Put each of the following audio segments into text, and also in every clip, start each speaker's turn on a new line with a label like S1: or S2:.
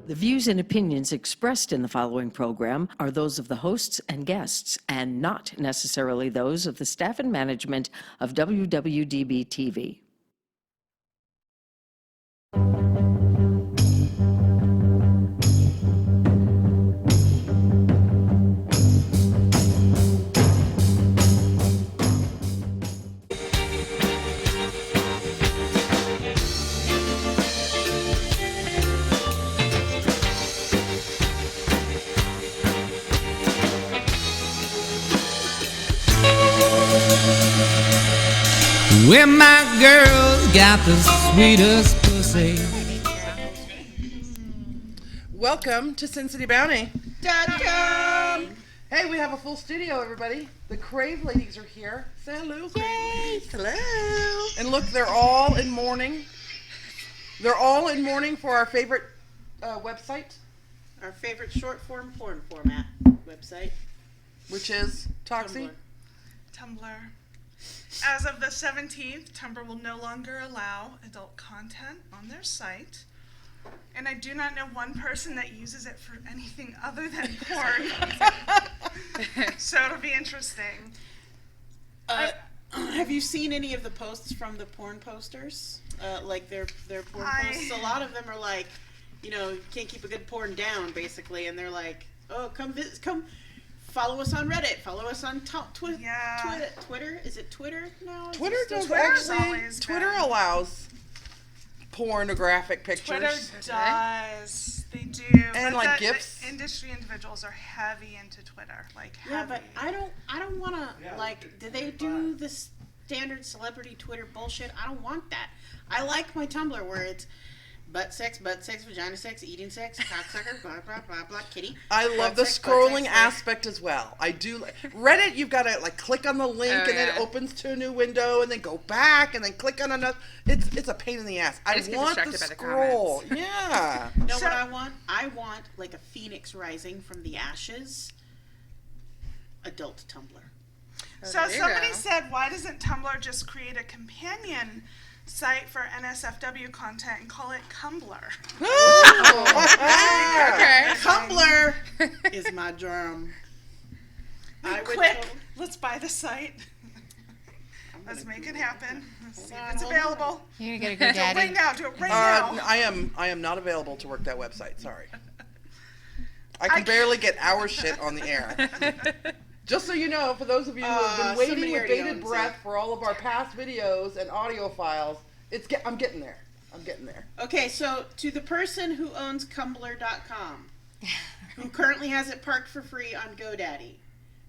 S1: The views and opinions expressed in the following program are those of the hosts and guests, and not necessarily those of the staff and management of WWDB-TV.
S2: Where my girls got the sweetest pussy.
S3: Welcome to Sin City Bounty.
S4: Dun-dun.
S3: Hey, we have a full studio, everybody. The Crave ladies are here. Say hello, Crave ladies. Hello. And look, they're all in mourning. They're all in mourning for our favorite website.
S4: Our favorite short form porn format website.
S3: Which is Toxie?
S5: Tumblr. As of the 17th, Tumblr will no longer allow adult content on their site. And I do not know one person that uses it for anything other than porn. So it'll be interesting.
S4: Have you seen any of the posts from the porn posters? Like their porn posts? A lot of them are like, you know, you can't keep a good porn down, basically. And they're like, oh, come follow us on Reddit. Follow us on Twitter. Is it Twitter now?
S3: Twitter allows pornographic pictures.
S5: Twitter does. They do.
S3: And
S5: but
S3: like GIFs.
S5: The industry individuals are heavy into Twitter. Like heavy.
S4: Yeah, but I don't want to, like, do they do the standard celebrity Twitter bullshit? I don't want that. I like my Tumblr where it's butt sex, vagina sex, eating sex, cocksucker, blah, blah, blah, blah, kitty.
S3: I love the scrolling aspect as well. I do. Reddit, you've got to like click on the link and then it opens to a new window and then go back and then click on another. It's a pain in the ass. I want the scroll. Yeah.
S4: You know what I want? I want like a phoenix rising from the ashes. Adult Tumblr.
S5: So somebody said, why doesn't Tumblr just create a companion site for NSFW content and call it Cumbler?
S4: Okay. Cumbler is my germ.
S5: Let's buy the site. Let's make it happen. Let's see if it's available.
S6: You're gonna get a GoDaddy.
S5: Do it right now. Do it right now.
S3: I am not available to work that website. Sorry. I can barely get our shit on the air. Just so you know, for those of you who have been waiting with bated breath for all of our past videos and audio files, I'm getting there.
S4: Okay, so to the person who owns Cumbler.com, who currently has it parked for free on GoDaddy,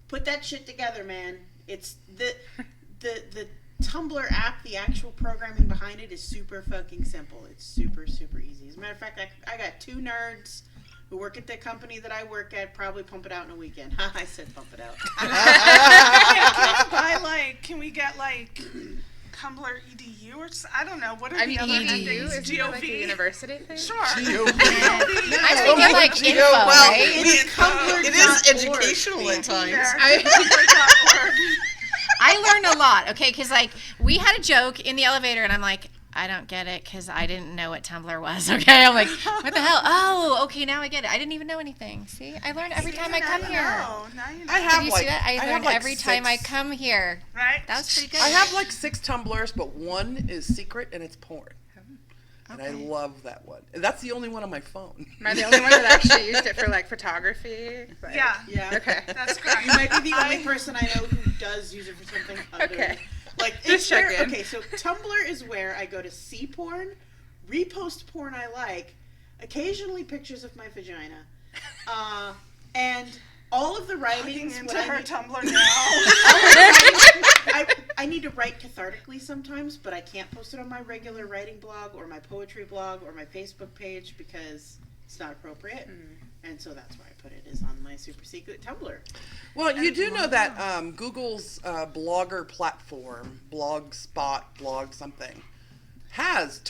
S4: put that shit together, man. It's the Tumblr app, the actual programming behind it is super fucking simple. It's super, super easy. As a matter of fact, I got two nerds who work at the company that I work at, probably pump it out in a weekend. I said pump it out.
S5: Can we get like Cumbler EDU or I don't know. What are the other
S6: EDU?
S5: things?
S6: Isn't that like a university thing?
S5: Sure.
S6: I think it's like info, right?
S4: It is
S3: educational at times.
S6: I learned a lot, okay, because like we had a joke in the elevator, and I'm like, I don't get it because I didn't know what Tumblr was. Okay, I'm like, what the hell? Oh, okay, now I get it. I didn't even know anything. See, I learn every time I come here.
S5: Now you know.
S3: I have
S6: Did you
S3: like
S6: see that? I learn
S3: like
S6: every time I come here.
S5: Right?
S6: That was pretty good.
S3: I have like 6 Tumblrs, but one is secret and it's porn. And I love that one. And that's the only one on my phone.
S7: Am I the only one that actually used it for like photography? Like,
S4: Yeah.
S7: Okay.
S5: That's correct.
S4: You might be the only person I know who does use it for something other.
S7: Okay.
S4: Like
S7: Just check in.
S4: Okay, so Tumblr is where I go to see porn, repost porn I like, occasionally pictures of my vagina, and all of the writings.
S5: Into her Tumblr now.
S4: I need to write cathartically sometimes, but I can't post it on my regular writing blog or my poetry blog or my Facebook page because it's not appropriate. And so that's why I put it is on my super secret Tumblr.
S3: Well, you do know that Google's blogger platform, Blogspot, blog something, has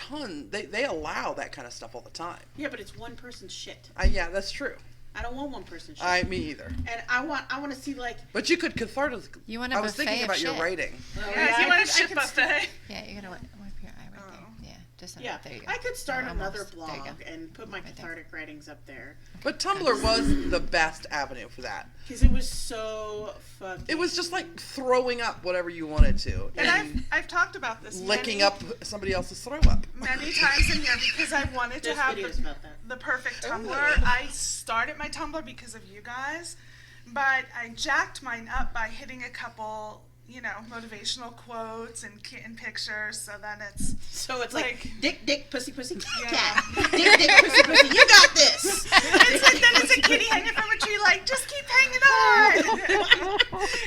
S3: they allow that kind of stuff all the time.
S4: Yeah, but it's one person's shit.
S3: Yeah, that's true.
S4: I don't want one person's shit.
S3: Me either.
S4: And I want to see like.
S3: But you could cathartically.
S6: You want a
S3: I was
S6: buffet
S3: thinking
S6: of
S3: about your
S6: shit.
S3: writing.
S5: Yeah, you want a shit buffet.
S6: Yeah, you're gonna wipe your eye right there. Yeah. Just send
S4: Yeah,
S6: it. There you go.
S4: I could start
S6: Or
S4: another
S6: almost. There you
S4: blog
S6: go.
S4: and put my
S6: Right there.
S4: cathartic writings up there.
S3: But Tumblr was the best avenue for that.
S4: Because it was so fucking...
S3: It was just like throwing up whatever you wanted to.
S5: And I've talked about this
S3: licking
S5: many,
S3: up somebody else's throw up.
S5: many times in here because I wanted to
S4: There's
S5: have
S4: videos about that.
S5: the perfect Tumblr. I started my Tumblr because of you guys, but I jacked mine up by hitting a couple, motivational quotes and kitten pictures, so then it's
S4: So it's like, dick, dick, pussy, pussy,
S5: Yeah.
S4: cat. Dick, dick, pussy, pussy, you got this.
S5: it's like then it's a kitty hanging from a tree, like just keep hanging on,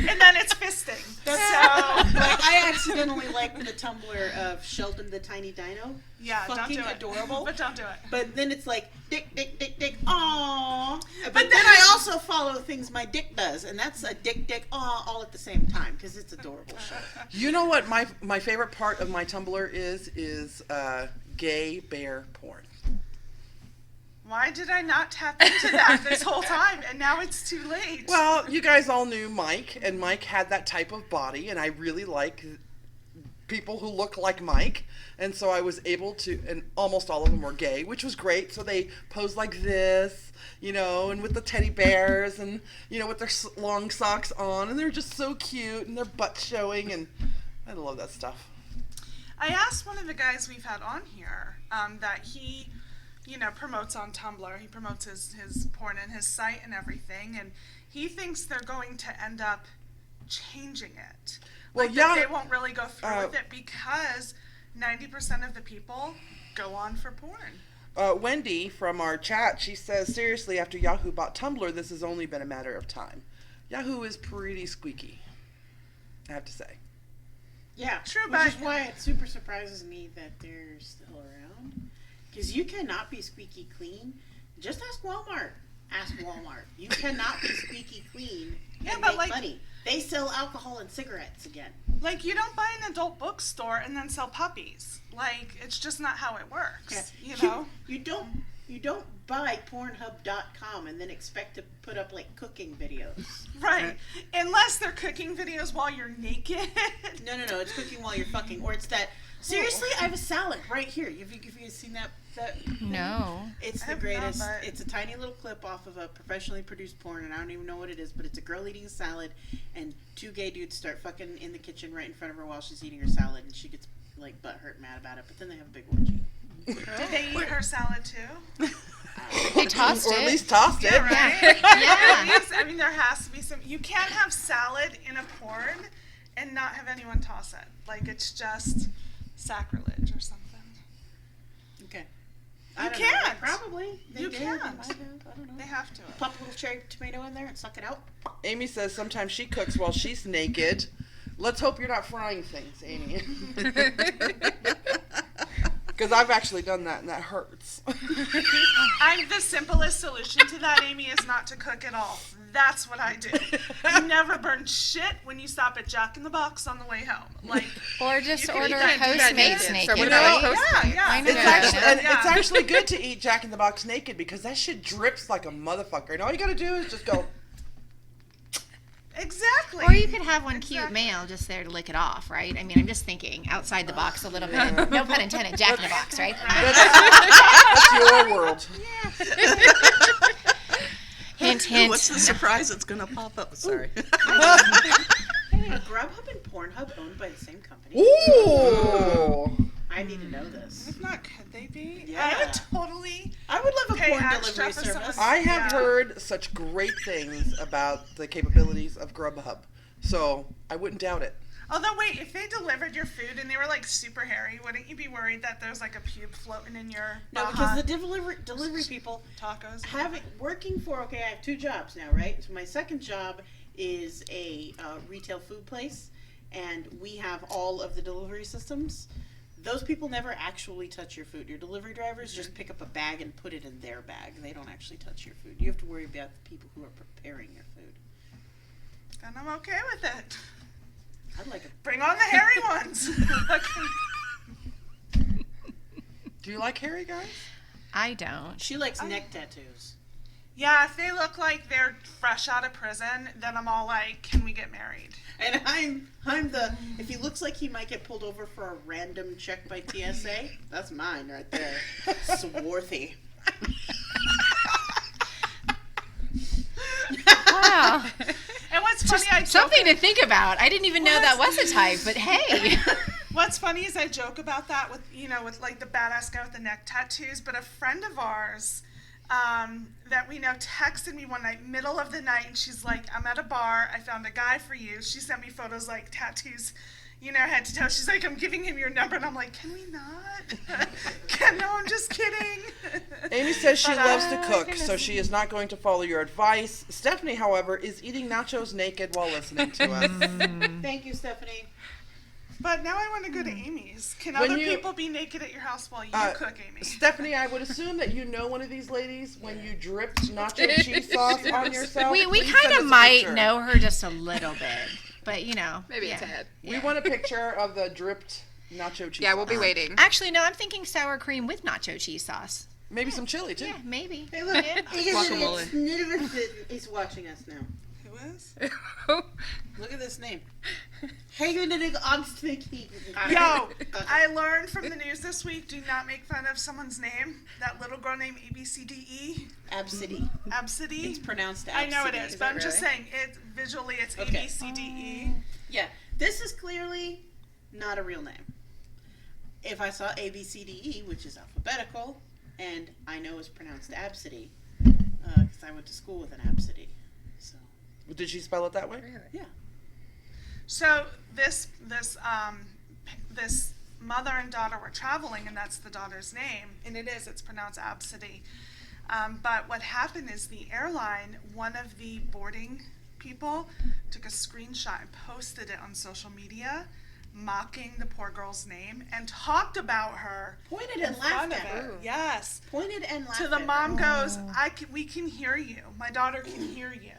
S5: and then it's fisting. So
S4: Like, I accidentally liked the Tumblr of Sheldon the Tiny Dino.
S5: yeah,
S4: Fucking
S5: don't do it.
S4: adorable.
S5: But don't do it.
S4: But then it's like, dick, dick, dick, dick, aww. But then I also follow things my dick does, and that's a dick, dick, aw, all at the same time, because it's adorable shit.
S3: You know what my favorite part of my Tumblr is gay bear porn.
S5: Why did I not tap into that this whole time? And now it's too late.
S3: Well, you guys all knew Mike, and Mike had that type of body, and I really like people who look like Mike, and so I was able to, and almost all of them were gay, which was great. So they posed like this, and with the teddy bears, and with their long socks on, and they're just so cute, and their butt showing, and I love that stuff.
S5: I asked one of the guys we've had on here that he, promotes on Tumblr. He promotes his porn and his site and everything, and he thinks they're going to end up changing it.
S3: Well,
S5: Like,
S3: yeah,
S5: that they won't really go through with it because 90% of the people go on for porn.
S3: Wendy from our chat, she says, seriously, after Yahoo bought Tumblr, this has only been a matter of time. Yahoo is pretty squeaky, I have to say.
S4: Yeah,
S5: True,
S4: which
S5: but-
S4: is why it super surprises me that they're still around. Because you cannot be squeaky clean. Just ask Walmart. Ask Walmart. You cannot be squeaky clean
S5: Yeah,
S4: and
S5: but
S4: make
S5: like-
S4: money. They sell alcohol and cigarettes again.
S5: Like, you don't buy an adult bookstore and then sell puppies. Like, it's just not how it works.
S4: Yeah.
S5: You know?
S4: You don't buy Pornhub.com and then expect to put up like cooking videos.
S5: Right. Unless they're cooking videos while you're naked.
S4: No, it's cooking while you're fucking, or it's that. Seriously, I have a salad right here. Have you seen that?
S6: No.
S4: It's
S5: I
S4: the
S5: have
S4: greatest.
S5: not, but-
S4: It's a tiny little clip off of a professionally produced porn, and I don't even know what it is, but it's a girl eating a salad, and two gay dudes start fucking in the kitchen right in front of her while she's eating her salad, and she gets like butthurt mad about it, but then they have a big orgy.
S5: Did they eat her salad too?
S6: They tossed
S3: Or
S6: it.
S3: at least tossed it.
S5: Yeah, right?
S6: Yeah.
S5: At least, I mean, there has to be some. You can't have salad in a porn and not have anyone toss it. Like, it's just sacrilege or something.
S4: Okay.
S5: You
S4: I don't
S5: can't.
S4: Know. Probably. They
S5: You
S4: did.
S5: can't.
S4: They might have. I don't know.
S5: They have to.
S4: Pop a little cherry tomato in there and suck it out.
S3: Amy says sometimes she cooks while she's naked. Let's hope you're not frying things, Amy. Because I've actually done that, and that hurts.
S5: The simplest solution to that, Amy, is not to cook at all. That's what I do. You never burn shit when you stop at Jack in the Box on the way home. Like,
S6: Or just
S5: can
S6: order
S5: eat that, do that
S6: Postmates
S7: naked.
S6: naked.
S7: So what
S6: right?
S7: about Postmates?
S5: yeah.
S6: I know
S3: It's
S6: that.
S3: actually, and
S5: Yeah.
S3: it's actually good to eat Jack in the Box naked because that shit drips like a motherfucker. And all you gotta do is just go.
S5: Exactly.
S6: Or you could have one cute
S5: Exactly.
S6: male just there to lick it off, right? I mean, I'm just thinking outside the box a little bit. No pun intended. Jack in the Box, right?
S3: That's your world.
S6: Hint, hint.
S8: What's the surprise that's going to pop up? Sorry.
S4: Are Grubhub and Pornhub owned by the same company?
S3: Ooh.
S4: I need to know this.
S5: If not, could they be?
S4: Yeah.
S5: I would totally.
S4: I would love a
S5: Pay
S4: porn
S5: extra
S4: delivery
S5: for
S4: service.
S5: someone-
S3: I have
S5: Yeah.
S3: heard such great things about the capabilities of Grubhub, so I wouldn't doubt it.
S5: Although, wait, if they delivered your food and they were like super hairy, wouldn't you be worried that there's like a pube floating in your
S4: No, because the delivery people
S5: tacos?
S4: working for, okay, I have two jobs now, right? So my second job is a retail food place, and we have all of the delivery systems. Those people never actually touch your food. Your delivery drivers just pick up a bag and put it in their bag. They don't actually touch your food. You have to worry about the people who are preparing your food.
S5: And I'm okay with it.
S4: I'd like a
S5: Bring on the hairy ones.
S3: Do you like hairy guys?
S6: I don't.
S4: She likes neck tattoos.
S5: Yeah, if they look like they're fresh out of prison, then I'm all like, can we get married?
S4: And I'm the, if he looks like he might get pulled over for a random check by TSA, that's mine right there. Swarthy.
S6: Wow.
S5: And what's funny, I joke,
S6: Something to think about. I didn't even know that was a type, but hey.
S5: what's funny is I joke about that with, with like the badass guy with the neck tattoos, but a friend of ours that we know texted me one night, middle of the night, and she's like, I'm at a bar, I found a guy for you. She sent me photos like tattoos, head to toe. She's like, I'm giving him your number, and I'm like, can we not? No, I'm just kidding.
S3: Amy says she loves to cook, so she is not going to follow your advice. Stephanie, however, is eating nachos naked while listening to us.
S4: Thank you, Stephanie.
S5: But now I want to go to Amy's. Can
S3: When
S5: other
S3: you-
S5: people be naked at your house while you cook, Amy?
S3: Stephanie, I would assume that you know one of these ladies when you dripped nacho cheese sauce on yourself.
S6: We
S3: Please
S6: kind
S3: send us
S6: of
S3: a
S6: might
S3: picture.
S6: know her just a little bit, but
S7: Maybe
S6: yeah.
S7: it's a head.
S3: We want a picture of the dripped nacho cheese
S7: Yeah, we'll
S3: sauce.
S7: be waiting.
S6: Actually, no, I'm thinking sour cream with nacho cheese sauce.
S3: Maybe some chili, too.
S6: Yeah, maybe.
S4: Hey, look,
S7: Guacamole.
S4: he's watching us now.
S5: Who is?
S4: Look at this name. Hey, I'm thinking.
S5: Yo, I learned from the news this week, do not make fun of someone's name. That little girl named ABCDE.
S4: Absidy.
S5: Absidy.
S4: It's pronounced Absidy.
S5: I know it is, but I'm just
S7: really?
S5: saying, visually it's
S4: Okay.
S5: ABCDE.
S4: Yeah, this is clearly not a real name. If I saw ABCDE, which is alphabetical, and I know it's pronounced Absidy, because I went to school with an Absidy. So,
S3: Did she spell it that way?
S4: yeah.
S5: So this mother and daughter were traveling, and that's the daughter's name, and it's pronounced Absidy. But what happened is the airline, one of the boarding people, took a screenshot and posted it on social media, mocking the poor girl's name, and talked about her.
S4: Pointed
S5: in
S4: and
S5: front
S4: laughed
S5: of
S4: at
S5: it.
S4: her.
S5: Yes.
S4: Pointed and laughed
S5: To the
S4: at
S5: mom
S4: her.
S5: goes, we can hear you. My daughter can hear you.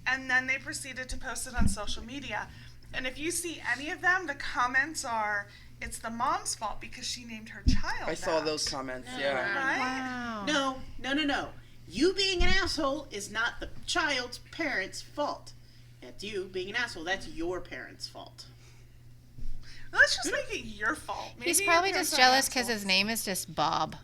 S5: And then they proceeded to post it on social media. And if you see any of them, the comments are, it's the mom's fault because she named her child
S3: I saw
S5: that.
S3: those comments,
S4: No.
S3: yeah.
S6: Wow.
S4: No. You being an asshole is not the child's parents' fault. That's you being an asshole. That's your parents' fault.
S5: Let's just make it your fault. Maybe
S6: He's
S5: your
S6: probably
S5: parents
S6: just
S5: are
S6: jealous because
S5: assholes.
S6: his name is just Bob.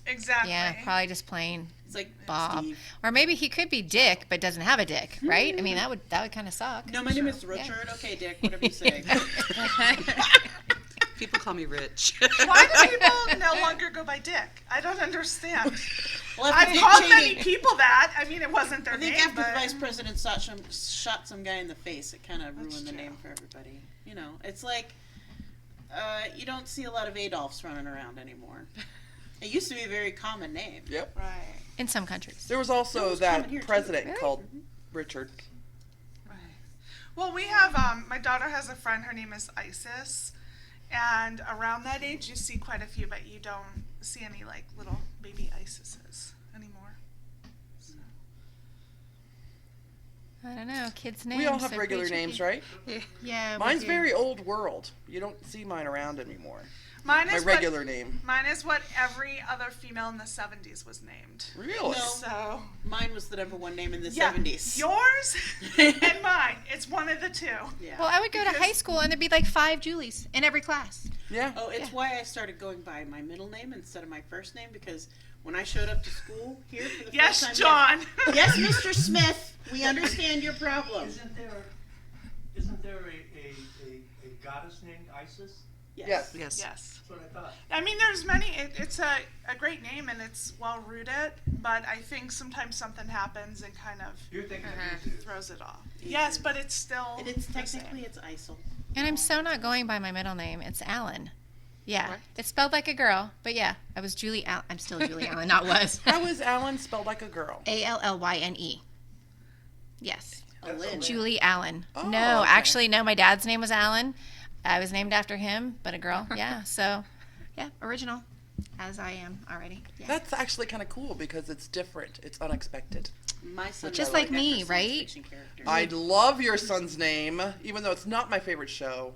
S5: Exactly.
S6: Yeah, probably just plain
S4: It's like
S6: Bob.
S4: Steve.
S6: Or maybe he could be Dick, but doesn't have a dick, right? I mean, that would kind of suck.
S4: No, my name is Richard. Okay, Dick, whatever you say.
S8: People call me Rich.
S5: Why do people no longer go by Dick? I don't understand.
S4: Well, after
S5: I've
S4: Dick
S5: called
S4: Cheney-
S5: many people that. I mean, it wasn't their
S4: I think
S5: name,
S4: after the
S5: but
S4: vice president shot some guy in the face, it kind of ruined the
S5: true.
S4: name for everybody. You know, it's like you don't see a lot of Adolfs running around anymore. It used to be a very common name.
S3: Yep.
S5: right.
S6: In some countries.
S3: There was also
S4: It was common
S3: that
S4: here, too.
S3: president
S6: Really?
S3: called Richard.
S5: Right. Well, we have, my daughter has a friend, her name is Isis, and around that age you see quite a few, but you don't see any, like, little baby Isises anymore. So.
S6: I don't know. Kids' names.
S3: We all have
S6: they're
S3: regular
S6: pretty
S3: names,
S6: tricky.
S3: right?
S6: Yeah. we
S3: Mine's
S6: do.
S3: very old world. You don't see mine around anymore.
S5: Mine
S3: My
S5: is
S3: regular name.
S5: Mine is what every other female in the 70s was named.
S3: Really?
S4: No.
S5: So,
S4: Mine was the number one name in the
S5: yeah,
S4: 70s.
S5: yours and mine. It's one of the two.
S4: Yeah.
S6: Well, I would go to high school and there'd be like 5 Julies in every class.
S3: Yeah.
S4: Oh, it's why I started going by my middle name instead of my first name, because when I showed up to school here for the
S5: Yes,
S4: first time...
S5: John.
S4: Yes, Mr. Smith, we understand your problem.
S9: Isn't there a goddess named Isis?
S3: Yes.
S8: Yes.
S5: Yes.
S9: That's what I thought.
S5: I mean, there's many. It's a great name and it's well rooted, but I think sometimes something happens and kind of
S9: You're thinking of Isis.
S5: throws it off. Yes, but it's still.
S4: And it's
S5: the same.
S4: technically, it's ISIL.
S6: And I'm so not going by my middle name. It's Allen. Yeah.
S8: What?
S6: It's spelled like a girl, but yeah, I was Julie Allen. I'm still Julie Allen, not was.
S3: How is Alan spelled like a girl?
S6: Allyne. Yes.
S4: Lynn.
S6: Julie Allen.
S3: Oh,
S6: No,
S3: okay.
S6: actually, no, my dad's name was Allen. I was named after him, but a girl. Yeah, so, yeah, original, as I am already. Yeah.
S3: That's actually kind of cool because it's different. It's unexpected.
S4: My son
S6: Just
S4: I
S6: like me,
S4: after science
S6: right?
S4: fiction characters.
S3: I love your son's name. Even though it's not my favorite show,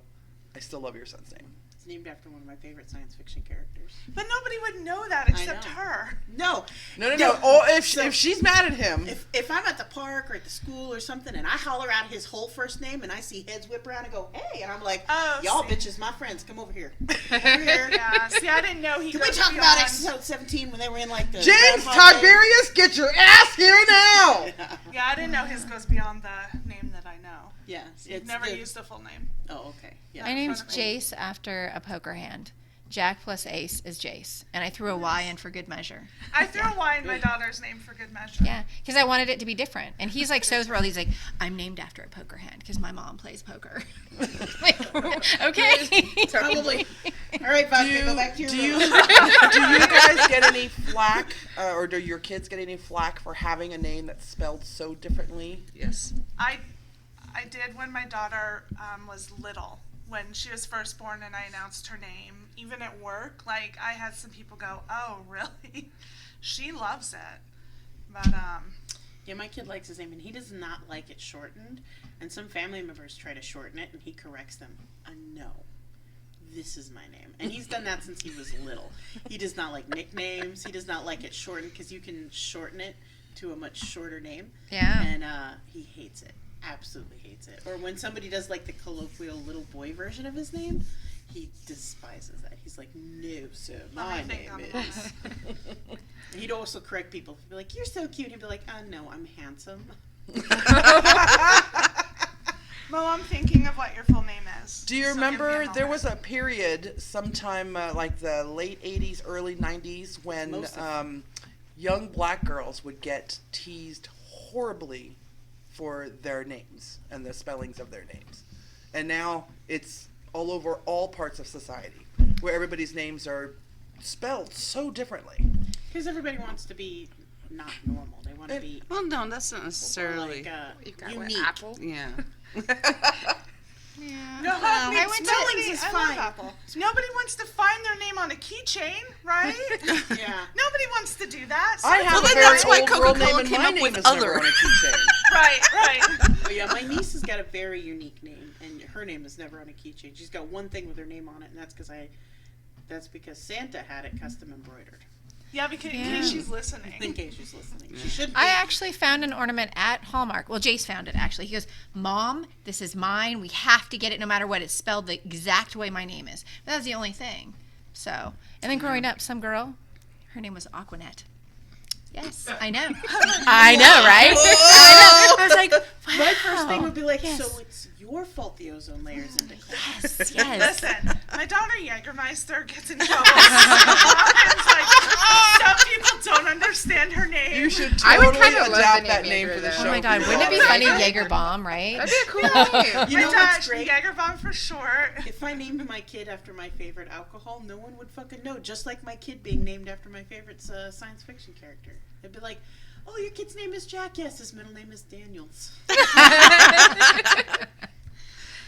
S3: I still love your son's name.
S4: It's named after one of my favorite science fiction characters.
S5: But nobody would know that except
S4: know.
S5: her.
S4: No.
S3: Or if she's mad at him.
S4: If I'm at the park or at the school or something and I holler out his whole first name and I see heads whip around and go, hey, and I'm like, y'all bitches, my friends, come over here. Come over here.
S5: Yeah, see, I didn't know he
S4: Can we talk about episode 17 when they were in like the
S3: James
S4: Groundhog Day?
S3: Tiberius, get your ass here now!
S5: Yeah, I didn't know his goes beyond the name that I know.
S4: Yeah.
S5: You've never used a full name.
S4: Oh, okay. Yeah.
S6: My name's Jace after a poker hand. Jack plus ace is Jace. And I threw a Y in for good measure.
S5: I threw a Y in my daughter's name for good measure.
S6: Yeah, because I wanted it to be different. And he's like so thrilled. He's like, I'm named after a poker hand because my mom plays poker. Like, okay.
S4: Probably. All right, Vodka, go back to your
S3: do
S4: room.
S3: you guys get any flack, or do your kids get any flack for having a name that's spelled so differently?
S8: Yes.
S5: I did when my daughter was little. When she was first born and I announced her name, even at work, like, I had some people go, oh, really? She loves it. But,
S4: Yeah, my kid likes his name, and he does not like it shortened. And some family members try to shorten it, and he corrects them. No, this is my name. And he's done that since he was little. He does not like nicknames. He does not like it shortened, because you can shorten it to a much shorter name.
S6: Yeah.
S4: And he hates it. Absolutely hates it. Or when somebody does like the colloquial little boy version of his name, he despises that. He's like, no, sir, my name is. He'd also correct people. He'd be like, you're so cute. He'd be like, no, I'm handsome.
S5: Mo, I'm thinking of what your full name is.
S3: Do you
S5: So give me
S3: remember
S5: a
S3: there
S5: moment.
S3: was a period sometime like the late 80s, early 90s when young black girls would get teased horribly for their names and the spellings of their names. And now it's all over all parts of society where everybody's names are spelled so differently.
S4: Because everybody wants to be not normal. They want to be
S8: Well, no, that's not necessarily.
S4: like
S7: You've got
S4: unique.
S7: what, Apple?
S8: Yeah.
S6: Yeah.
S5: No,
S6: I
S5: I
S6: went to-
S5: spellings is
S4: I
S5: fine.
S4: love Apple.
S5: Nobody wants to find their name on a keychain, right?
S4: Yeah.
S5: Nobody wants to do that.
S3: I have
S8: Well,
S3: a
S8: then
S3: very
S8: that's why
S3: old girl
S8: Coca-Cola
S3: name and
S8: came
S3: my
S8: up
S3: name
S8: with
S3: is
S8: other.
S3: never on a keychain.
S5: Right.
S4: But yeah, my niece has got a very unique name, and her name is never on a keychain. She's got one thing with her name on it, and that's because Santa had it custom embroidered.
S5: Yeah, because in
S6: Yeah.
S5: case she's listening.
S4: In case she's listening, she shouldn't.
S6: I actually found an ornament at Hallmark. Well, Jace found it, actually. He goes, Mom, this is mine. We have to get it no matter what. It's spelled the exact way my name is. But that was the only thing. So, and then growing up, some girl, her name was Aquanet. Yes, I know. I know, right? I know. I was like, wow.
S4: My first thing would be like,
S6: Yes.
S4: so it's your fault the ozone layer's in decline.
S6: Yes, yes.
S5: Listen, my daughter Jägermeister gets in trouble. It's like, some people don't understand her name.
S3: You should
S7: I would
S3: totally
S7: kinda love the
S3: adapt
S7: name
S3: that name
S7: Jaeger,
S3: for the
S7: though.
S3: show.
S6: Oh my God,
S3: for
S6: wouldn't it be
S3: your
S6: funny?
S3: daughter.
S6: Jaeger Bomb, right?
S7: That'd be a cool name.
S4: You know
S5: my
S4: what's
S5: dad,
S4: great?
S5: Jägerbomb for short.
S4: If I named my kid after my favorite alcohol, no one would fucking know. Just like my kid being named after my favorite science fiction character. They'd be like, oh, your kid's name is Jack. Yes, his middle name is Daniels.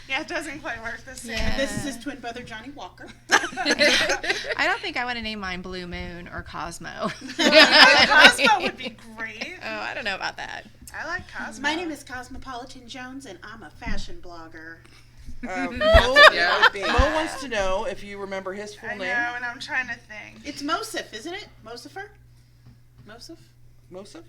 S5: Yeah, it doesn't quite work the same.
S6: Yeah.
S4: This is his twin brother, Johnny Walker.
S6: I don't think I want to name mine Blue Moon or Cosmo.
S5: Cosmo would be great.
S6: Oh, I don't know about that.
S5: I like Cosmo.
S4: My name is Cosmopolitan Jones, and I'm a fashion blogger.
S3: Mo
S4: Mo
S3: wants to know if you remember his full
S5: I know,
S3: name.
S5: and I'm trying to think.
S4: It's Mosif, isn't it? Mosifer? Mosif?
S3: Mosif?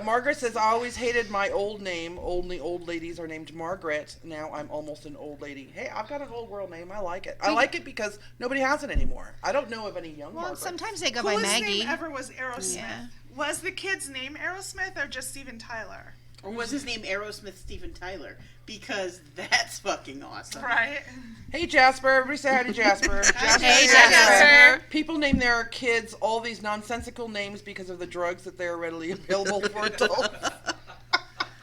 S3: Margaret says, I always hated my old name. Only old ladies are named Margaret. Now I'm almost an old lady. Hey, I've got an old girl name. I like it. I like it because nobody has it anymore. I don't know of any young
S6: Well,
S3: Margaret.
S6: sometimes they go by
S5: Coolest
S6: Maggie.
S5: name ever was Aerosmith.
S6: Yeah.
S5: Was the kid's name Aerosmith or just Steven Tyler?
S4: Or was his name Aerosmith Steven Tyler? Because that's fucking awesome.
S5: Right.
S3: Hey, Jasper. Everybody say hi to Jasper. Jasper.
S6: Hey, Jasper.
S3: People name their kids all these nonsensical names because of the drugs that they're readily available for adults.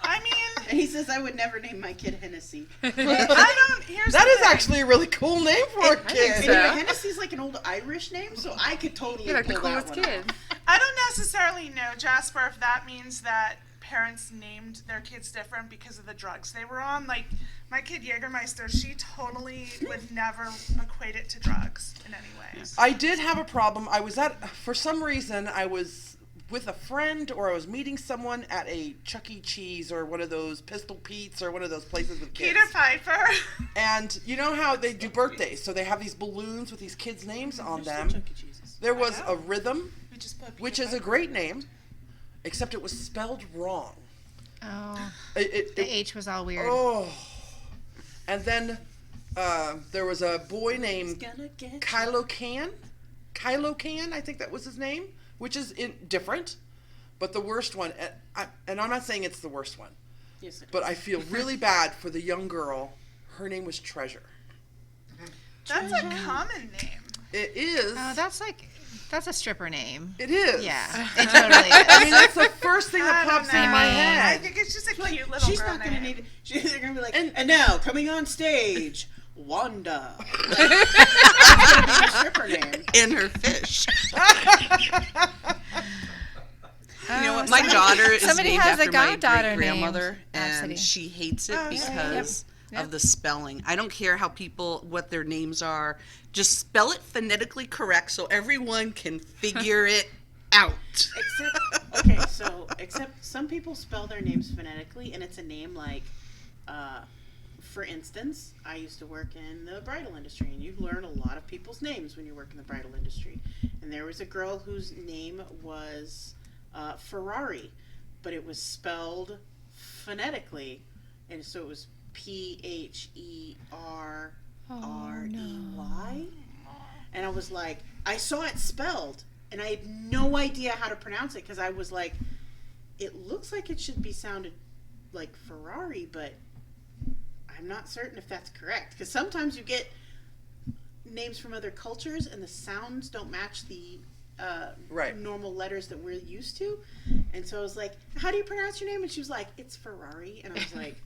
S5: I mean,
S4: And he says, I would never name my kid Hennessy.
S5: I don't. Here's
S3: That
S5: the
S3: is
S5: thing.
S3: actually a really cool name for a
S4: And
S3: kid.
S4: you know, Hennessy's like an old Irish name, so I could totally
S7: You're like the
S4: pull that
S7: coolest
S4: one
S7: kid.
S4: off.
S5: I don't necessarily know, Jasper, if that means that parents named their kids different because of the drugs they were on. Like, my kid Jägermeister, she totally would never equate it to drugs in any ways.
S3: I did have a problem. For some reason, I was with a friend or I was meeting someone at a Chuck E. Cheese or one of those Pistol Pete's or one of those places with kids.
S5: Peter Piper.
S3: And you know how they do birthdays, so they have these balloons with these kids' names on them.
S4: Chuck E. Cheese's.
S3: There was a rhythm
S5: just put peanut
S3: which is a
S5: butter.
S3: great name, except it was spelled wrong.
S6: Oh,
S3: It,
S6: the H was all weird.
S3: oh. And then there was a boy named Kylo Can, I think that was his name, which is different. But the worst one, and I'm not saying it's the worst one,
S4: Yes, it
S3: but I feel really bad for the young girl. Her name was Treasure.
S5: That's a common name.
S3: It is.
S6: Oh, that's a stripper name.
S3: It is.
S6: Yeah, it totally is.
S3: I mean, that's the first thing that
S5: I don't
S3: pops in
S5: know.
S3: my
S5: I
S3: head.
S5: think it's just a cute little
S4: She's
S5: girl
S4: not going to
S5: name.
S4: need. They're going to be like, and now coming on stage, Wanda. Like, that's going to be your stripper name.
S8: In her fish.
S6: You
S8: know what? My daughter is
S6: somebody
S8: named
S6: has a
S8: after my
S6: goddaughter
S8: great grandmother,
S6: named
S8: and
S6: Absidy.
S8: she hates it
S5: Oh, yeah.
S8: because
S6: Yep.
S8: of the spelling. I don't care how people what their names are. Just spell it phonetically correct so everyone can figure it out.
S4: Except some people spell their names phonetically, and it's a name like, for instance, I used to work in the bridal industry, and you learn a lot of people's names when you work in the bridal industry. And there was a girl whose name was Ferrari, but it was spelled phonetically, and so it was PHERRREY. And I was like, I saw it spelled, and I had no idea how to pronounce it, because I was like, it looks like it should be sounded like Ferrari, but I'm not certain if that's correct, because sometimes you get names from other cultures and the sounds don't match the
S3: Right.
S4: normal letters that we're used to. And so I was like, how do you pronounce your name? And she was like, it's Ferrari. And I was like,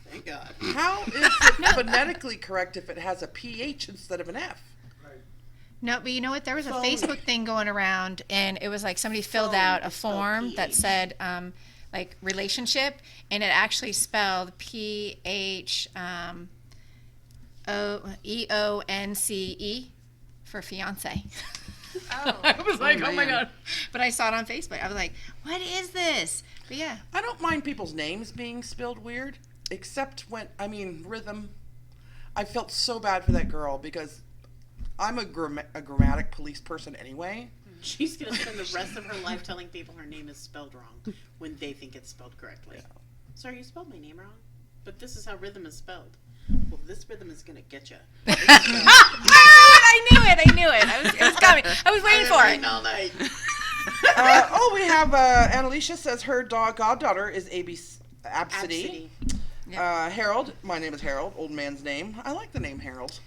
S4: thank God.
S3: How is it phonetically correct if it has a PH instead of an F?
S6: No, but you know what? There was a
S4: Phone.
S6: Facebook thing going around, and it was like somebody filled
S4: Phone
S6: out a
S4: is spelled
S6: form that
S4: PH.
S6: said, like, relationship, and it actually spelled PHEONCE for fiance.
S5: Oh.
S6: I was like, oh my
S8: man.
S6: God. But I saw it on Facebook. I was like, what is this? But yeah.
S3: I don't mind people's names being spelled weird, except when, rhythm. I felt so bad for that girl because I'm a grammatic police person anyway.
S4: She's going to spend the rest of her life telling people her name is spelled wrong when they think it's spelled correctly. Sorry, you spelled my name wrong, but this is how rhythm is spelled. Well, this rhythm is going to get you.
S6: I knew it. It was coming. I was waiting for it.
S4: All night.
S3: We have Annalicia says her goddaughter is Absidy. Harold, my name is Harold, old man's name. I like the name Harold.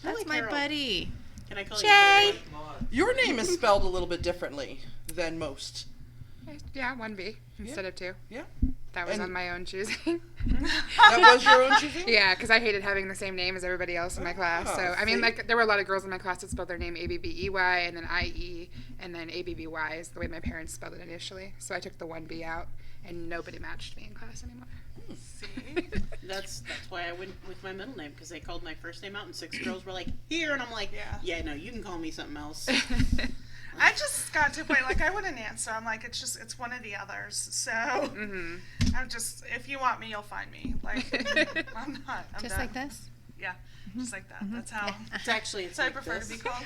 S6: That's
S4: like
S6: my
S4: Harold.
S6: buddy.
S4: Can I call
S6: Jay.
S4: you?
S3: Your name is spelled a little bit differently than most.
S7: Yeah, 1B instead of 2.
S3: Yeah.
S7: That was
S3: And-
S7: on my own choosing.
S3: That was your own choosing?
S7: Yeah, because I hated having the same name as everybody else in my class. So, I mean,
S3: see?
S7: like, there were a lot of girls in my class that spelled their name ABBEY and then IE and then ABBY is the way my parents spelled it initially. So I took the 1B out and nobody matched me in class anymore.
S5: See?
S4: That's why I went with my middle name, because they called my first name out and 6 girls were like, here, and I'm like, yeah, no, you can call me something else.
S5: I just got to a point, like, I wouldn't answer. I'm like, it's one of the others. So, I'm just, if you want me, you'll find me. Like, I'm not. I'm
S6: Just
S5: done.
S6: like this?
S5: Yeah, just like that. That's how.
S4: It's actually,
S5: So I
S4: like
S5: prefer
S4: this.
S5: to be called.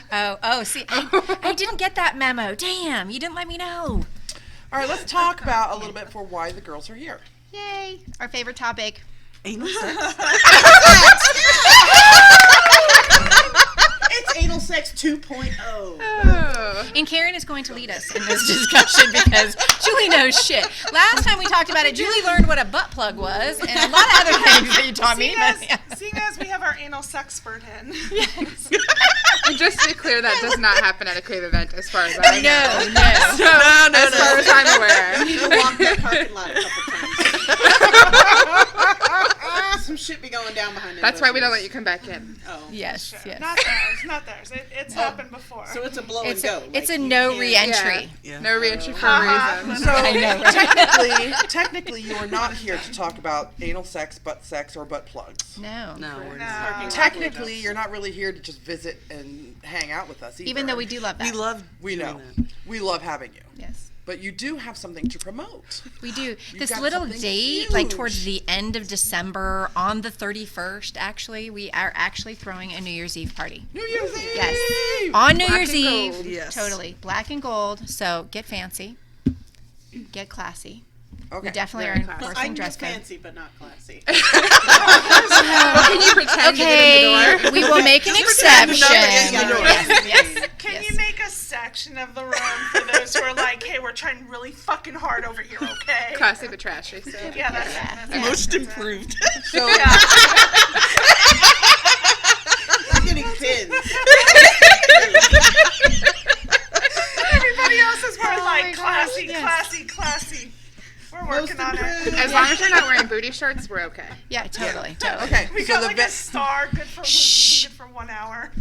S6: See, I didn't get that memo. Damn, you didn't let me know.
S3: All right, let's talk about a little bit for why the girls are here.
S6: Yay. Our favorite topic.
S8: Anal sex?
S4: It's anal sex 2.0.
S7: Oh.
S6: And Karen is going to lead us in this discussion because Julie knows shit. Last time we talked about it, Julie learned what a butt plug was and a lot of other things that you taught me.
S5: Seeing as we have our anal sexpert in.
S6: Yes.
S7: And just to be clear, that does not happen at a Crave event as far as I know.
S6: No.
S7: So, as far as I'm aware.
S4: You need to walk that parking lot a couple times. Some shit be going down behind the
S7: That's why we don't
S4: bushes.
S7: let you come back in.
S4: Oh.
S6: Yes, yes.
S5: Not theirs. It's happened before.
S4: So it's a blow
S6: It's
S4: and go.
S6: it's a
S4: Like, you
S6: no
S4: can't-
S6: re-entry.
S8: Yeah.
S7: No re-entry for a reason.
S3: So
S6: I know, right?
S3: technically, you are not here to talk about anal sex, or butt plugs.
S6: No.
S8: No, we're
S5: No.
S8: not.
S4: Parking lot
S3: Technically,
S4: windows.
S3: you're not really here to just visit and hang out with us either.
S6: Even though we do love that.
S8: We love
S3: We know.
S8: doing that.
S3: We love having you.
S6: Yes.
S3: But you do have something to promote.
S6: We do.
S3: You've
S6: This
S3: got
S6: little
S3: something
S6: date, like
S3: huge.
S6: towards the end of December, on the 31st, actually, we are actually throwing a New Year's Eve party.
S3: New Year's Eve!
S6: Yes. On New Year's
S7: and
S6: Eve.
S7: gold.
S8: Yes.
S6: Totally. Black and gold. So get fancy. Get classy.
S3: Okay.
S6: We definitely
S7: Very
S6: are
S7: classy.
S4: I
S6: enforcing
S4: can
S6: dress
S4: get
S6: code.
S4: fancy, but not classy.
S7: Can you pretend to get in the door?
S6: We will make an
S3: pretend
S6: exception.
S3: not to get in the door.
S6: Yes.
S5: Can
S6: Yes.
S5: you make a section of the room for those who are like, hey, we're trying really fucking hard over here, okay?
S7: Classy but trashy. So.
S5: Yeah, that's it.
S8: Most improved.
S3: So,
S4: I'm getting pins.
S5: Everybody else is more
S6: Oh
S5: like
S6: my gosh,
S5: classy,
S6: yes.
S5: classy, classy. We're working on it.
S7: As long as you're not wearing booty shorts, we're okay.
S6: Yeah, totally. Totally.
S3: okay.
S5: We
S3: So
S5: got
S3: the,
S5: like a star, good for 1 hour.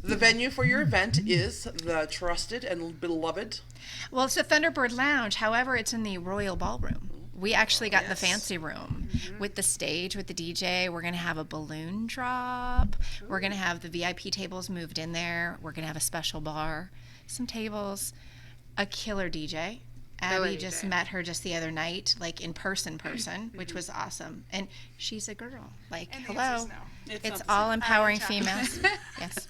S3: the venue for your event is the trusted and beloved.
S6: Well, it's the Thunderbird Lounge. However, it's in the Royal Ballroom. We actually got the
S3: Yes.
S6: fancy room with the stage, with the DJ. We're going to have a balloon drop. We're going to have the VIP tables moved in there. We're going to have a special bar, some tables, a killer DJ.
S7: Killer
S6: Abby just
S7: DJ.
S6: met her just the other night, like in person, which was awesome. And she's a girl. Like,
S5: And the
S6: hello.
S5: answer's no.
S4: It's
S6: It's
S4: not the
S6: all
S4: same.
S6: empowering
S5: Check.
S6: females. Yes.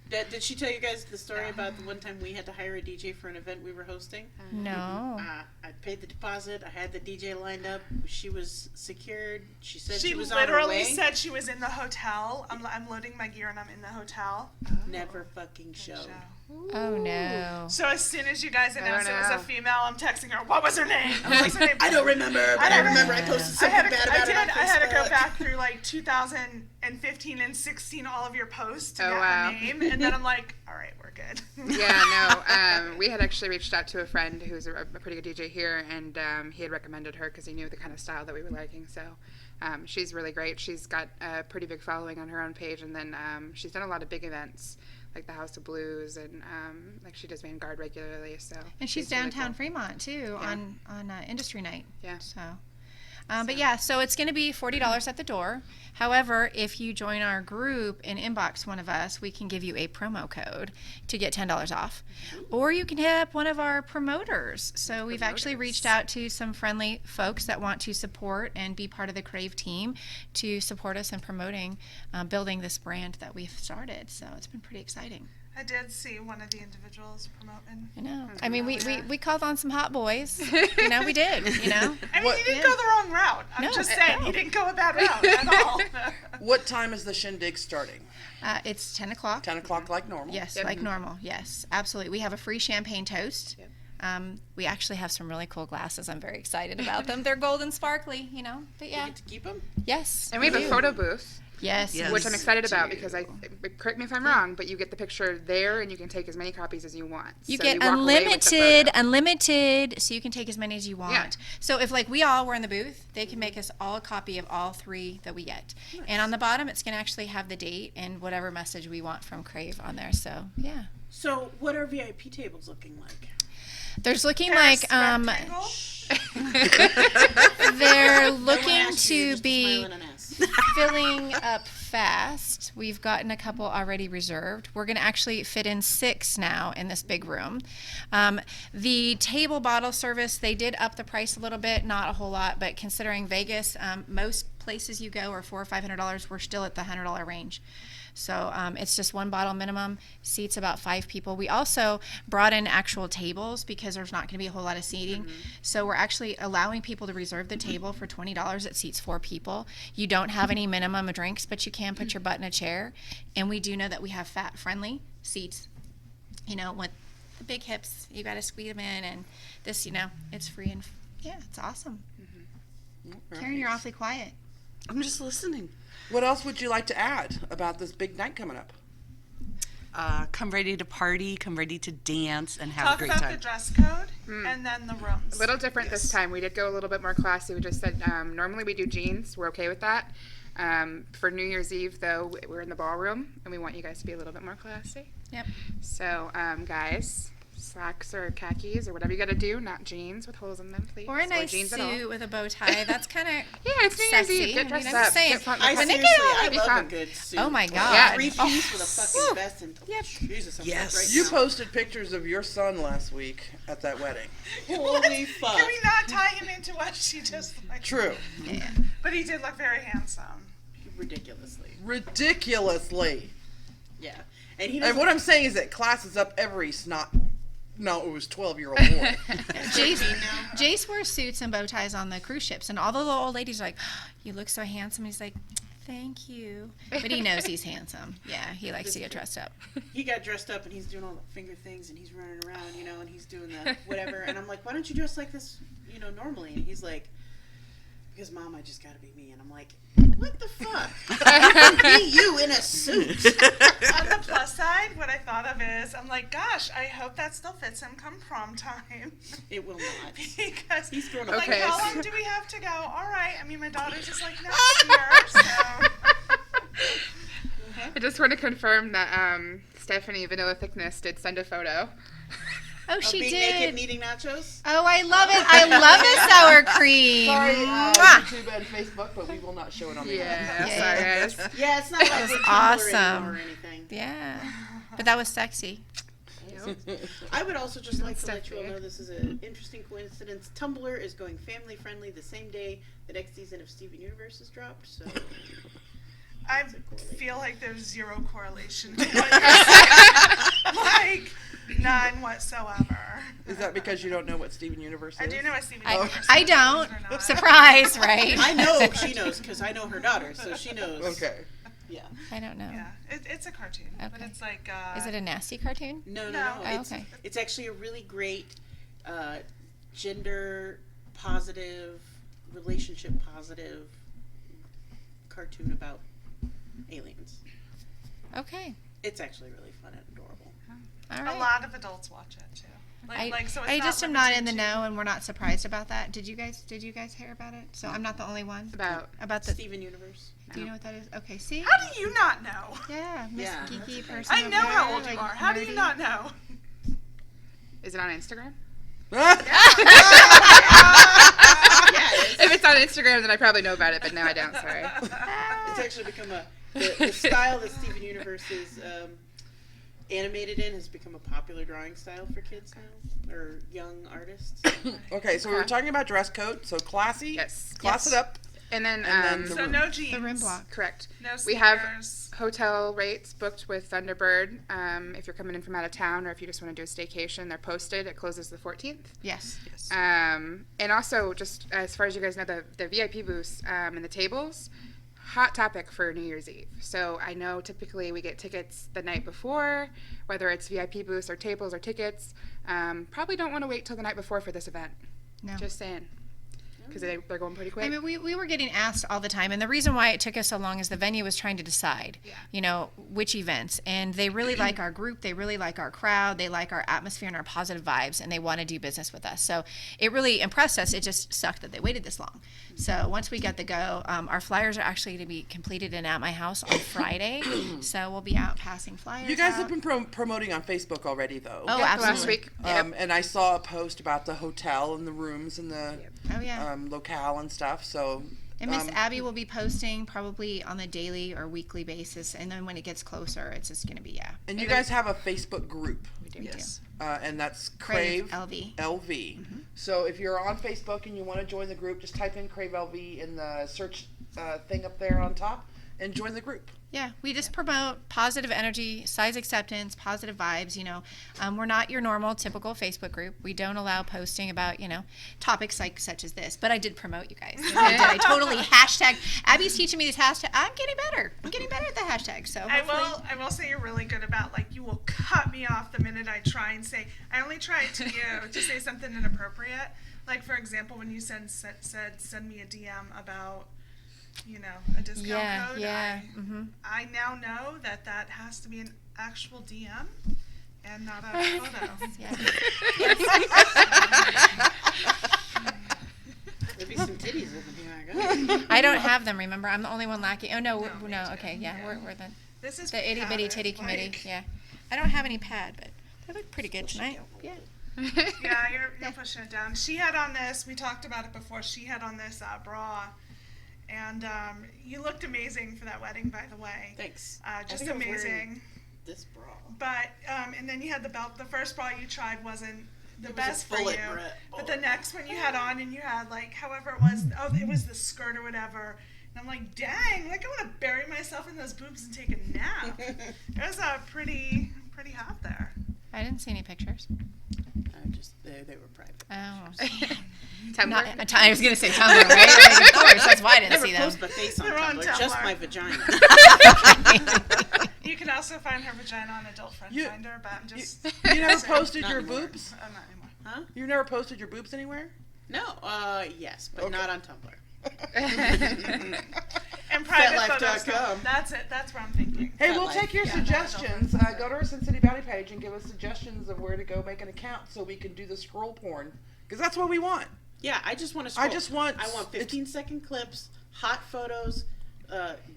S4: Did she tell you guys the story about the one time we had to hire a DJ for an event we were hosting?
S6: No.
S4: I paid the deposit. I had the DJ lined up. She was secured. She said
S5: She
S4: she was on her
S5: literally
S4: way.
S5: said she was in the hotel. I'm loading my gear and I'm in the hotel.
S4: Never fucking showed.
S5: So.
S6: Oh, no.
S5: So as soon as you guys announced it
S7: don't
S5: was a
S7: know.
S5: female, I'm texting her, what was her name? I was like, her name?
S4: I don't remember, but I remember I posted something bad about it on Facebook.
S5: I had to go back through like 2015 and 16, all of your posts to
S7: Oh,
S5: get
S7: wow.
S5: her name. And then I'm like, all right, we're good.
S7: Yeah, no. We had actually reached out to a friend who's a pretty good DJ here, and he had recommended her because he knew the kind of style that we were liking. So she's really great. She's got a pretty big following on her own page, and then she's done a lot of big events like the House of Blues, and like she does Vanguard regularly. So
S6: And she's
S7: really
S6: downtown
S7: cool.
S6: Fremont too
S7: Yeah.
S6: on Industry Night.
S7: Yeah.
S6: So, but yeah, so it's going to be $40 at the door. However, if you join our group and inbox one of us, we can give you a promo code to get $10 off, or you can hit up one of our promoters. So we've actually reached out to some friendly folks that want to support and be part of the Crave team to support us in promoting, building this brand that we've started. So it's been pretty exciting.
S5: I did see one of the individuals promoting.
S6: I know. I mean, we called on some hot boys. You know, we did. You know.
S5: I mean,
S3: What-
S5: you didn't go the wrong route. I'm
S6: No,
S5: just saying,
S6: no.
S5: you didn't go a bad route at all.
S3: What time is the shindig starting?
S6: It's 10 o'clock.
S3: 10 o'clock like normal?
S6: Yes, like normal. Yes, absolutely. We have a free champagne toast. We actually have some really cool glasses. I'm very excited about them. They're gold and sparkly, you know. But
S4: You
S6: yeah,
S4: get to keep them?
S6: yes.
S7: And we have a
S6: do.
S7: photo booth,
S6: Yes.
S8: Yes.
S7: which I'm excited about because correct me if I'm wrong, but you get the picture there, and you can take as many copies as you want.
S6: You
S7: So
S6: get
S7: walk away with the
S6: unlimited, so you can take as many as you want.
S7: Yeah.
S6: So if like we all were in the booth, they can make us all a copy of all 3 that we get. And on the bottom, it's going to actually have the date and whatever message we want from Crave on there. So yeah,
S4: So what are VIP tables looking like?
S6: there's looking
S5: Paris
S6: like
S5: rectangle.
S6: they're
S4: No one
S6: looking
S4: asked you,
S6: to
S4: just
S6: be
S4: smiling and ass.
S6: filling up fast. We've gotten a couple already reserved. We're going to actually fit in 6 now in this big room. The table bottle service, they did up the price a little bit, not a whole lot, but considering Vegas, most places you go are $400 or $500. We're still at the $100 range. So it's just 1 bottle minimum, seats about 5 people. We also brought in actual tables because there's not going to be a whole lot of seating. So we're actually allowing people to reserve the table for $20. It seats 4 people. You don't have any minimum of drinks, but you can put your butt in a chair. And we do know that we have fat-friendly seats. You know, with the big hips, you got to squeeze them in. And this, you know, it's free and yeah, it's awesome. Karen, you're awfully quiet.
S8: I'm just listening.
S3: What else would you like to add about this big night coming up?
S8: Come ready to party, come ready to dance, and have
S5: Talk
S8: a great
S5: about
S8: time.
S5: the dress code and then the rooms.
S7: A little different this time. We did go a little bit more classy. We just said normally we do jeans. We're okay with that. For New Year's Eve, though, we're in the ballroom, and we want you guys to be a little bit more classy.
S6: Yep.
S7: So, guys, slacks or khakis or whatever you got to do, not jeans with holes in them, please.
S6: Or a nice
S7: jeans at all.
S6: suit with a bow tie. That's kind of
S7: Yeah, it's New Year's
S6: sexy.
S7: Eve. Get
S6: I
S7: dressed
S6: mean, I'm just
S7: up.
S6: saying.
S7: Get fun.
S4: I
S6: When they get
S4: seriously,
S6: all
S4: I
S7: be
S4: love
S7: fun.
S4: a good suit.
S6: Oh my
S4: Like,
S6: God.
S4: 3-piece with a fucking vest and
S6: Yep.
S4: Jesus, I'm
S8: Yes.
S4: fucked right
S3: You
S4: now.
S3: posted pictures of your son last week at that wedding.
S4: Holy fuck.
S5: Can we not tie him into what she just like?
S3: True.
S6: Yeah.
S5: But he did look very handsome.
S4: Ridiculously.
S3: Ridiculously.
S4: Yeah. And he
S3: And
S4: doesn't
S3: what I'm saying is it classes up every snot. No, it was 12-year-old boy.
S6: Jace wears suits and bow ties on the cruise ships, and all the little old ladies are like, "You look so handsome." He's like, "Thank you," but he knows he's handsome. Yeah, he likes to get dressed up.
S4: he got dressed up and he's doing all the finger things and he's running around, you know, and he's doing the whatever. And I'm like, why don't you dress like this, you know, normally? And he's like, because Mom, I just gotta be me. And I'm like, what the fuck? Be you in a suit.
S5: On the plus side, what I thought of is, I'm like, gosh, I hope that still fits him come prom time.
S4: It will not.
S5: Because
S4: He's grown
S5: I'm
S4: up.
S5: like,
S7: Okay.
S5: how long do we have to go? All right. I mean, my daughter's just like next year, so.
S7: I just want to confirm that Stephanie Vanilla Thickness did send a photo.
S6: Oh, she
S4: being naked
S6: did.
S4: and eating nachos?
S6: Oh, I love it. I love the sour cream.
S3: Sorry,
S6: Mwah.
S3: YouTube and Facebook, but we will not show it on the
S7: Yeah,
S6: Yeah.
S7: sorry guys.
S4: Yeah, it's not like we're Tumblr
S6: awesome.
S4: anymore or anything.
S6: Yeah, but that was sexy.
S4: I would also just like to
S7: Stuff
S4: let you all
S7: here.
S4: know this is an interesting coincidence. Tumblr is going family friendly the same day the next season of Steven Universe is dropped, so
S5: I feel like there's zero correlation to what you're saying. Like, none whatsoever.
S3: Is that because you don't know what Steven Universe is?
S5: I do know what Steven
S6: I
S5: Universe
S6: I
S5: is,
S6: don't.
S5: believe it or not.
S6: Surprise, right?
S4: I know she knows because I know her daughter, so she knows.
S3: Okay.
S4: Yeah.
S6: I don't know.
S5: Yeah, it's a cartoon, but
S6: Okay.
S5: it's like.
S6: Is it a nasty cartoon?
S4: No.
S5: No.
S6: Oh,
S4: It's,
S6: okay.
S4: it's actually a really great gender positive, relationship positive cartoon about aliens.
S6: Okay.
S4: It's actually really fun and adorable.
S6: All
S5: A
S6: right.
S5: lot of adults watch it too. So it's
S6: I
S5: not
S6: just am not in the
S5: limited to-
S6: know, and we're not surprised about that. Did you guys hear about it? So I'm not the only one. About the.
S4: Steven Universe.
S6: Do you know what that is? Okay. See.
S5: How do you not know?
S6: Yeah, Miss
S4: Yeah,
S6: Geeky
S4: that's
S6: person.
S5: I
S6: over
S5: know how
S6: there,
S5: old you
S6: like,
S5: are. How do you
S6: nerdy.
S5: not know?
S7: Is it on Instagram?
S4: Yeah,
S7: If it's on Instagram, then I probably know about it, but no, I don't. Sorry.
S4: it's actually become the style that Steven Universe is animated in has become a popular drawing style for kids now, or young artists.
S3: Okay, so we were talking about dress code. So classy.
S7: Yes.
S3: Class it up.
S7: And then,
S3: And then
S5: So no jeans.
S6: The rim block.
S7: correct.
S5: No
S7: We have
S5: sneakers.
S7: hotel rates booked with Thunderbird. If you're coming in from out of town or if you just want to do a staycation, they're posted. It closes the 14th.
S6: Yes.
S7: And also, just as far as you guys know, the VIP booths and the tables, hot topic for New Year's Eve. So I know typically we get tickets the night before, whether it's VIP booths or tables or tickets. Probably don't want to wait till the night before for this event.
S6: No.
S7: Just saying. Because they're going pretty quick.
S6: I mean, we were getting asked all the time, and the reason why it took us so long is the venue was trying to decide, you know, which events. And they really like our group, they really like our crowd, they like our atmosphere and our positive vibes, and they want to do business with us. So it really impressed us. It just sucked that they waited this long. So once we got the go, our flyers are actually going to be completed and at my house on Friday. So we'll be out passing flyers.
S3: You guys
S6: out.
S3: have been promoting on Facebook already, though.
S6: Oh,
S7: Yep,
S6: absolutely.
S7: last week.
S3: And I saw a post about the hotel and the rooms and the
S6: Oh, yeah.
S3: locale and stuff. So
S6: And Miss Abby will be posting probably on a daily or weekly basis, and then when it gets closer, it's just going to be
S3: And you guys have a Facebook group,
S6: We do.
S5: Yes.
S3: and that's
S6: Crave
S3: Crave
S6: LV.
S3: So if you're on Facebook and you want to join the group, just type in Crave LV in the search thing up there on top and join the group.
S6: Yeah, we just promote positive energy, size acceptance, positive vibes. You know, we're not your normal, typical Facebook group. We don't allow posting about, you know, topics like such as this. But I did promote you guys. I totally hashtag. Abby's teaching me these hashtags. I'm getting better. I'm getting better at the hashtags. So
S5: I
S6: hopefully-
S5: will say you're really good about, like, you will cut me off the minute I try and say, I only tried to you to say something inappropriate. Like, for example, when you said send me a DM about, you know, a discount code. I now know that has to be an actual DM and not a photo.
S4: There'd be some titties in here.
S6: I don't have them. Remember, I'm the only one lacking. Oh no, no. Okay, yeah, we're the
S5: This is
S6: itty bitty
S5: padded,
S6: titty committee.
S5: like-
S6: Yeah, I don't have any pad, but I look pretty good tonight. Yeah.
S5: Yeah, you're pushing it down. She had on this, we talked about it before, she had on this bra. And you looked amazing for that wedding, by the way.
S4: Thanks.
S5: Just
S4: think I was
S5: amazing.
S4: wearing this bra.
S5: But, and then you had the belt. The first bra you tried wasn't the
S4: It was a
S5: best for you.
S4: bullet
S5: But the next one you had on and you had like, however it was, it was the skirt or whatever. And I'm like, dang, like I want to bury myself in those boobs and take a nap. It was pretty hot there.
S6: I didn't see any pictures.
S4: They were private.
S6: Oh. I was going to say Tumblr, right? Like, of course, that's why I didn't
S4: Never
S6: see them.
S4: post my face on
S5: They're on
S4: Tumblr, just
S5: Tumblr.
S4: my vagina.
S5: You can also find her vagina on Adult Friend Finder, but I'm just...
S3: You never posted
S4: Not
S3: your
S4: anymore.
S3: boobs?
S5: not anymore.
S4: Huh?
S3: You never posted your boobs anywhere?
S4: No, yes, but not on Tumblr.
S5: And private
S4: FetLife.com.
S5: photos. No, that's it. That's what I'm thinking.
S3: Hey, we'll
S4: Life.
S3: take your
S5: Yeah,
S3: suggestions. Go to our Sin City Valley page and give us suggestions of where to go make an account so we can do the scroll porn. Because that's what we want.
S4: Yeah, I just want to.
S3: I want
S4: 15-second clips, hot photos,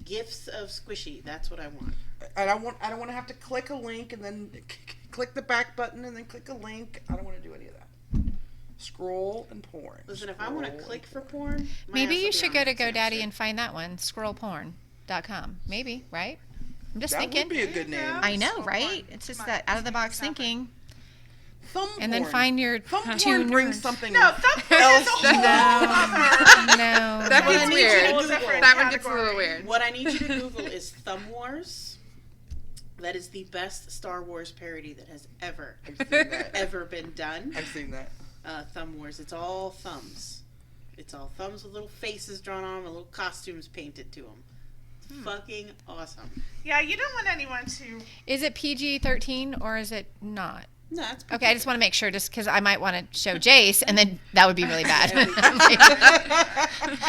S4: gifs of squishy. That's what I want.
S3: I don't want to have to click a link and then click the back button and then click a link. I don't want to do any of that. Scroll and porn.
S4: Listen, if I want to click for porn, my
S6: Maybe
S4: ass will
S6: you
S4: be
S6: should
S4: on
S6: go to
S4: it.
S6: GoDaddy and find that one, scrollporn.com. Maybe, right? I'm just
S3: That
S6: thinking.
S3: would be a good name.
S6: I know,
S5: Scroll
S6: right?
S5: porn.
S6: It's just
S5: Come
S6: that
S5: on,
S6: out of the box
S5: stop it.
S6: thinking.
S3: Thumb
S6: And then
S3: porn.
S6: find your
S3: Thumb
S6: two
S3: porn brings
S6: nerds.
S3: something
S5: No, thumb porn is a whole other...
S6: No.
S7: That
S4: What I
S7: gets
S4: need
S7: weird.
S4: you to
S5: Whole
S4: Google.
S5: different
S7: That one gets a
S5: category.
S7: little weird.
S4: What I need you to Google is Thumb Wars. That is the best Star Wars parody that has ever,
S3: I've seen that.
S4: ever been done.
S3: I've seen that.
S4: Thumb Wars. It's all thumbs. It's all thumbs with little faces drawn on them and little costumes painted to them. It's fucking awesome.
S5: Yeah, you don't want anyone to...
S6: Is it PG-13 or is it not?
S4: No, that's
S6: Okay, I just want to make sure, just because I might want to show Jace, and then that would be really bad.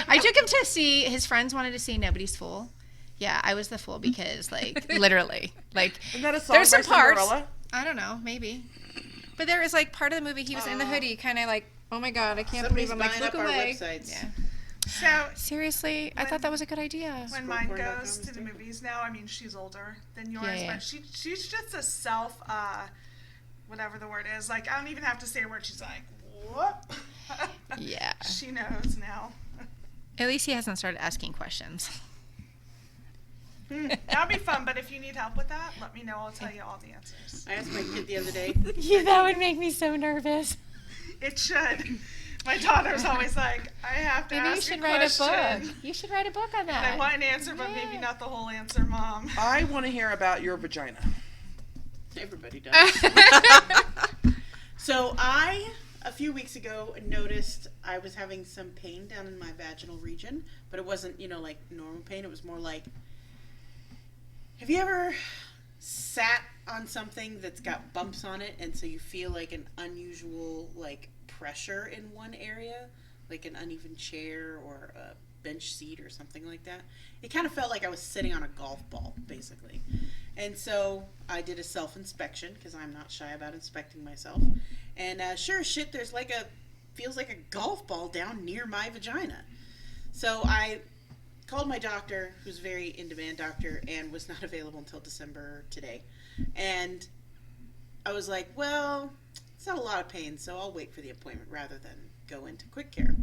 S6: I took him to see, his friends wanted to see Nobody's Fool. Yeah, I was the fool because, like, literally, like,
S3: Isn't that a song
S6: there's some
S3: by
S6: parts.
S3: Cinderella?
S6: I don't know, maybe. But there was, like, part of the movie, he was in the hoodie, kind of like, oh my god, I can't
S4: Somebody's
S6: believe I'm like,
S4: buying
S6: look
S4: up our
S6: away.
S4: websites.
S6: Yeah.
S5: So,
S6: Seriously, I thought that was a good idea.
S5: when mine
S4: Scrollporn.com
S5: goes
S4: is
S5: to the
S4: too.
S5: movies now, I mean, she's older than yours,
S6: Yeah.
S5: but she's just a self, whatever the word is. Like, I don't even have to say a word. She's like, what?
S6: Yeah.
S5: She knows now.
S6: At least he hasn't started asking questions.
S5: That'll be fun, but if you need help with that, let me know. I'll tell you all the answers.
S4: I asked my kid the other day.
S6: Yeah, that would make me so nervous.
S5: It should. My daughter's always like, I have to
S6: Maybe you
S5: ask
S6: should
S5: a
S6: write a
S5: question.
S6: book. You should write a book on
S5: And I
S6: that.
S5: want an answer, but maybe not the whole answer, Mom.
S3: I want to hear about your vagina.
S4: Everybody does. So a few weeks ago, noticed I was having some pain down in my vaginal region, but it wasn't, like normal pain. It was more like, have you ever sat on something that's got bumps on it, and so you feel like an unusual, like, pressure in one area, like an uneven chair or a bench seat or something like that? It kind of felt like I was sitting on a golf ball, basically. And so I did a self-inspection, because I'm not shy about inspecting myself. And sure as shit, there's feels like a golf ball down near my vagina. So I called my doctor, who's a very in-demand doctor, and was not available until December today. And I was like, well, it's not a lot of pain, so I'll wait for the appointment rather than go into quick care.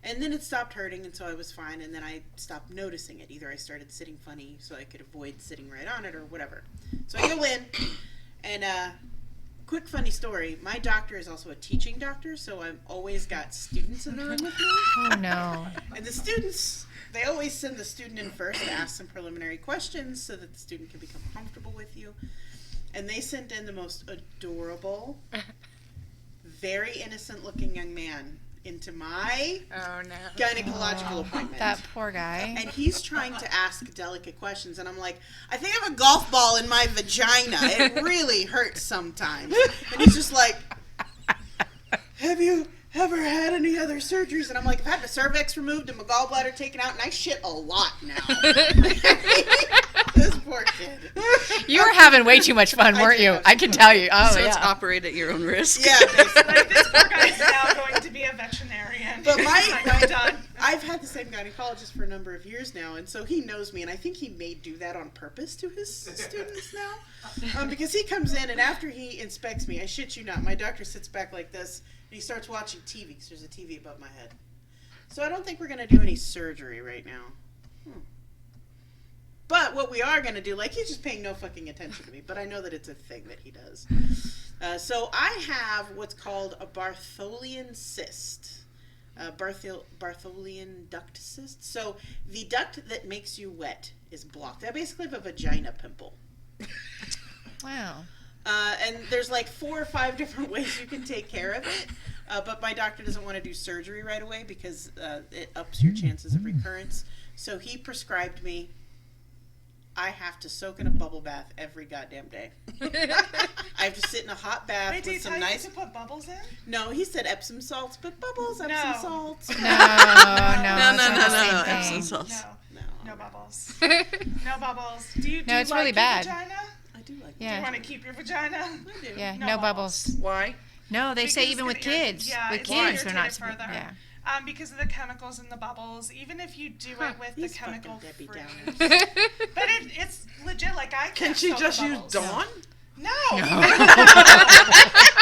S4: And then it stopped hurting, and so I was fine, and then I stopped noticing it. Either I started sitting funny so I could avoid sitting right on it or whatever. So I go in, and quick funny story, my doctor is also a teaching doctor, so I've always got students in the room with me.
S6: Oh no.
S4: And the students, they always send the student in first to ask some preliminary questions so that the student can become comfortable with you. And they sent in the most adorable, very innocent looking young man into my
S7: Oh no.
S4: gynecological appointment.
S6: That poor guy.
S4: And he's trying to ask delicate questions, and I'm like, I think I have a golf ball in my vagina. It really hurts sometimes. And he's just like, have you ever had any other surgeries? And I'm like, I've had my cervix removed and my gallbladder taken out, and I shit a lot now. This poor kid.
S6: You were having way too much fun, weren't you? I can tell you. Oh,
S8: So it's
S6: yeah.
S8: operate at your own risk.
S4: Yeah, basically.
S5: Like, this poor guy's now going to be a veterinarian.
S4: But
S5: I'm done.
S4: I've had the same gynecologist for a number of years now, and so he knows me, and I think he may do that on purpose to his students now. Because he comes in, and after he inspects me, I shit you not, my doctor sits back like this, and he starts watching TV, because there's a TV above my head. So I don't think we're going to do any surgery right now. But what we are going to do, like, he's just paying no fucking attention to me, but I know that it's a thing that he does. So I have what's called a Bartholian cyst. Bartholian duct cyst. So the duct that makes you wet is blocked. I basically have a vagina pimple.
S6: Wow.
S4: And there's like 4 or 5 different ways you can take care of it. But my doctor doesn't want to do surgery right away because it ups your chances of recurrence. So he prescribed me, I have to soak in a bubble bath every goddamn day. I have to sit in a hot bath
S5: Wait, did he
S4: with
S5: tell
S4: some
S5: you
S4: nice...
S5: to put bubbles in?
S4: No, he said Epsom salts, but bubbles, Epsom
S5: No.
S4: salts.
S6: No,
S8: No, no,
S6: it's not
S8: no,
S6: the same
S8: no.
S6: thing.
S8: Epsom salts.
S5: No bubbles. No bubbles. Do you
S6: No, it's
S5: like
S6: really
S5: your
S6: bad.
S5: vagina?
S4: I do like
S5: Do you
S6: Yeah.
S5: want to keep your vagina?
S4: I do.
S6: Yeah,
S5: No
S6: no
S5: bubbles.
S6: bubbles.
S3: Why?
S6: No, they say
S5: Because
S6: even with
S5: it's gonna irritate-
S6: kids.
S5: yeah,
S6: With
S5: it's
S6: kids,
S5: gonna
S6: they're not
S5: irritate it
S6: supposed.
S5: further.
S6: Yeah.
S5: Because of the chemicals in the bubbles. Even if you do it with the
S4: These
S5: chemical
S4: fucking Debbie
S5: free.
S4: Downers.
S5: But it's legit. Like I
S3: Can
S5: can't
S3: she
S5: soak
S3: just
S5: the
S3: use
S5: bubbles.
S3: Dawn?
S5: No.
S4: Can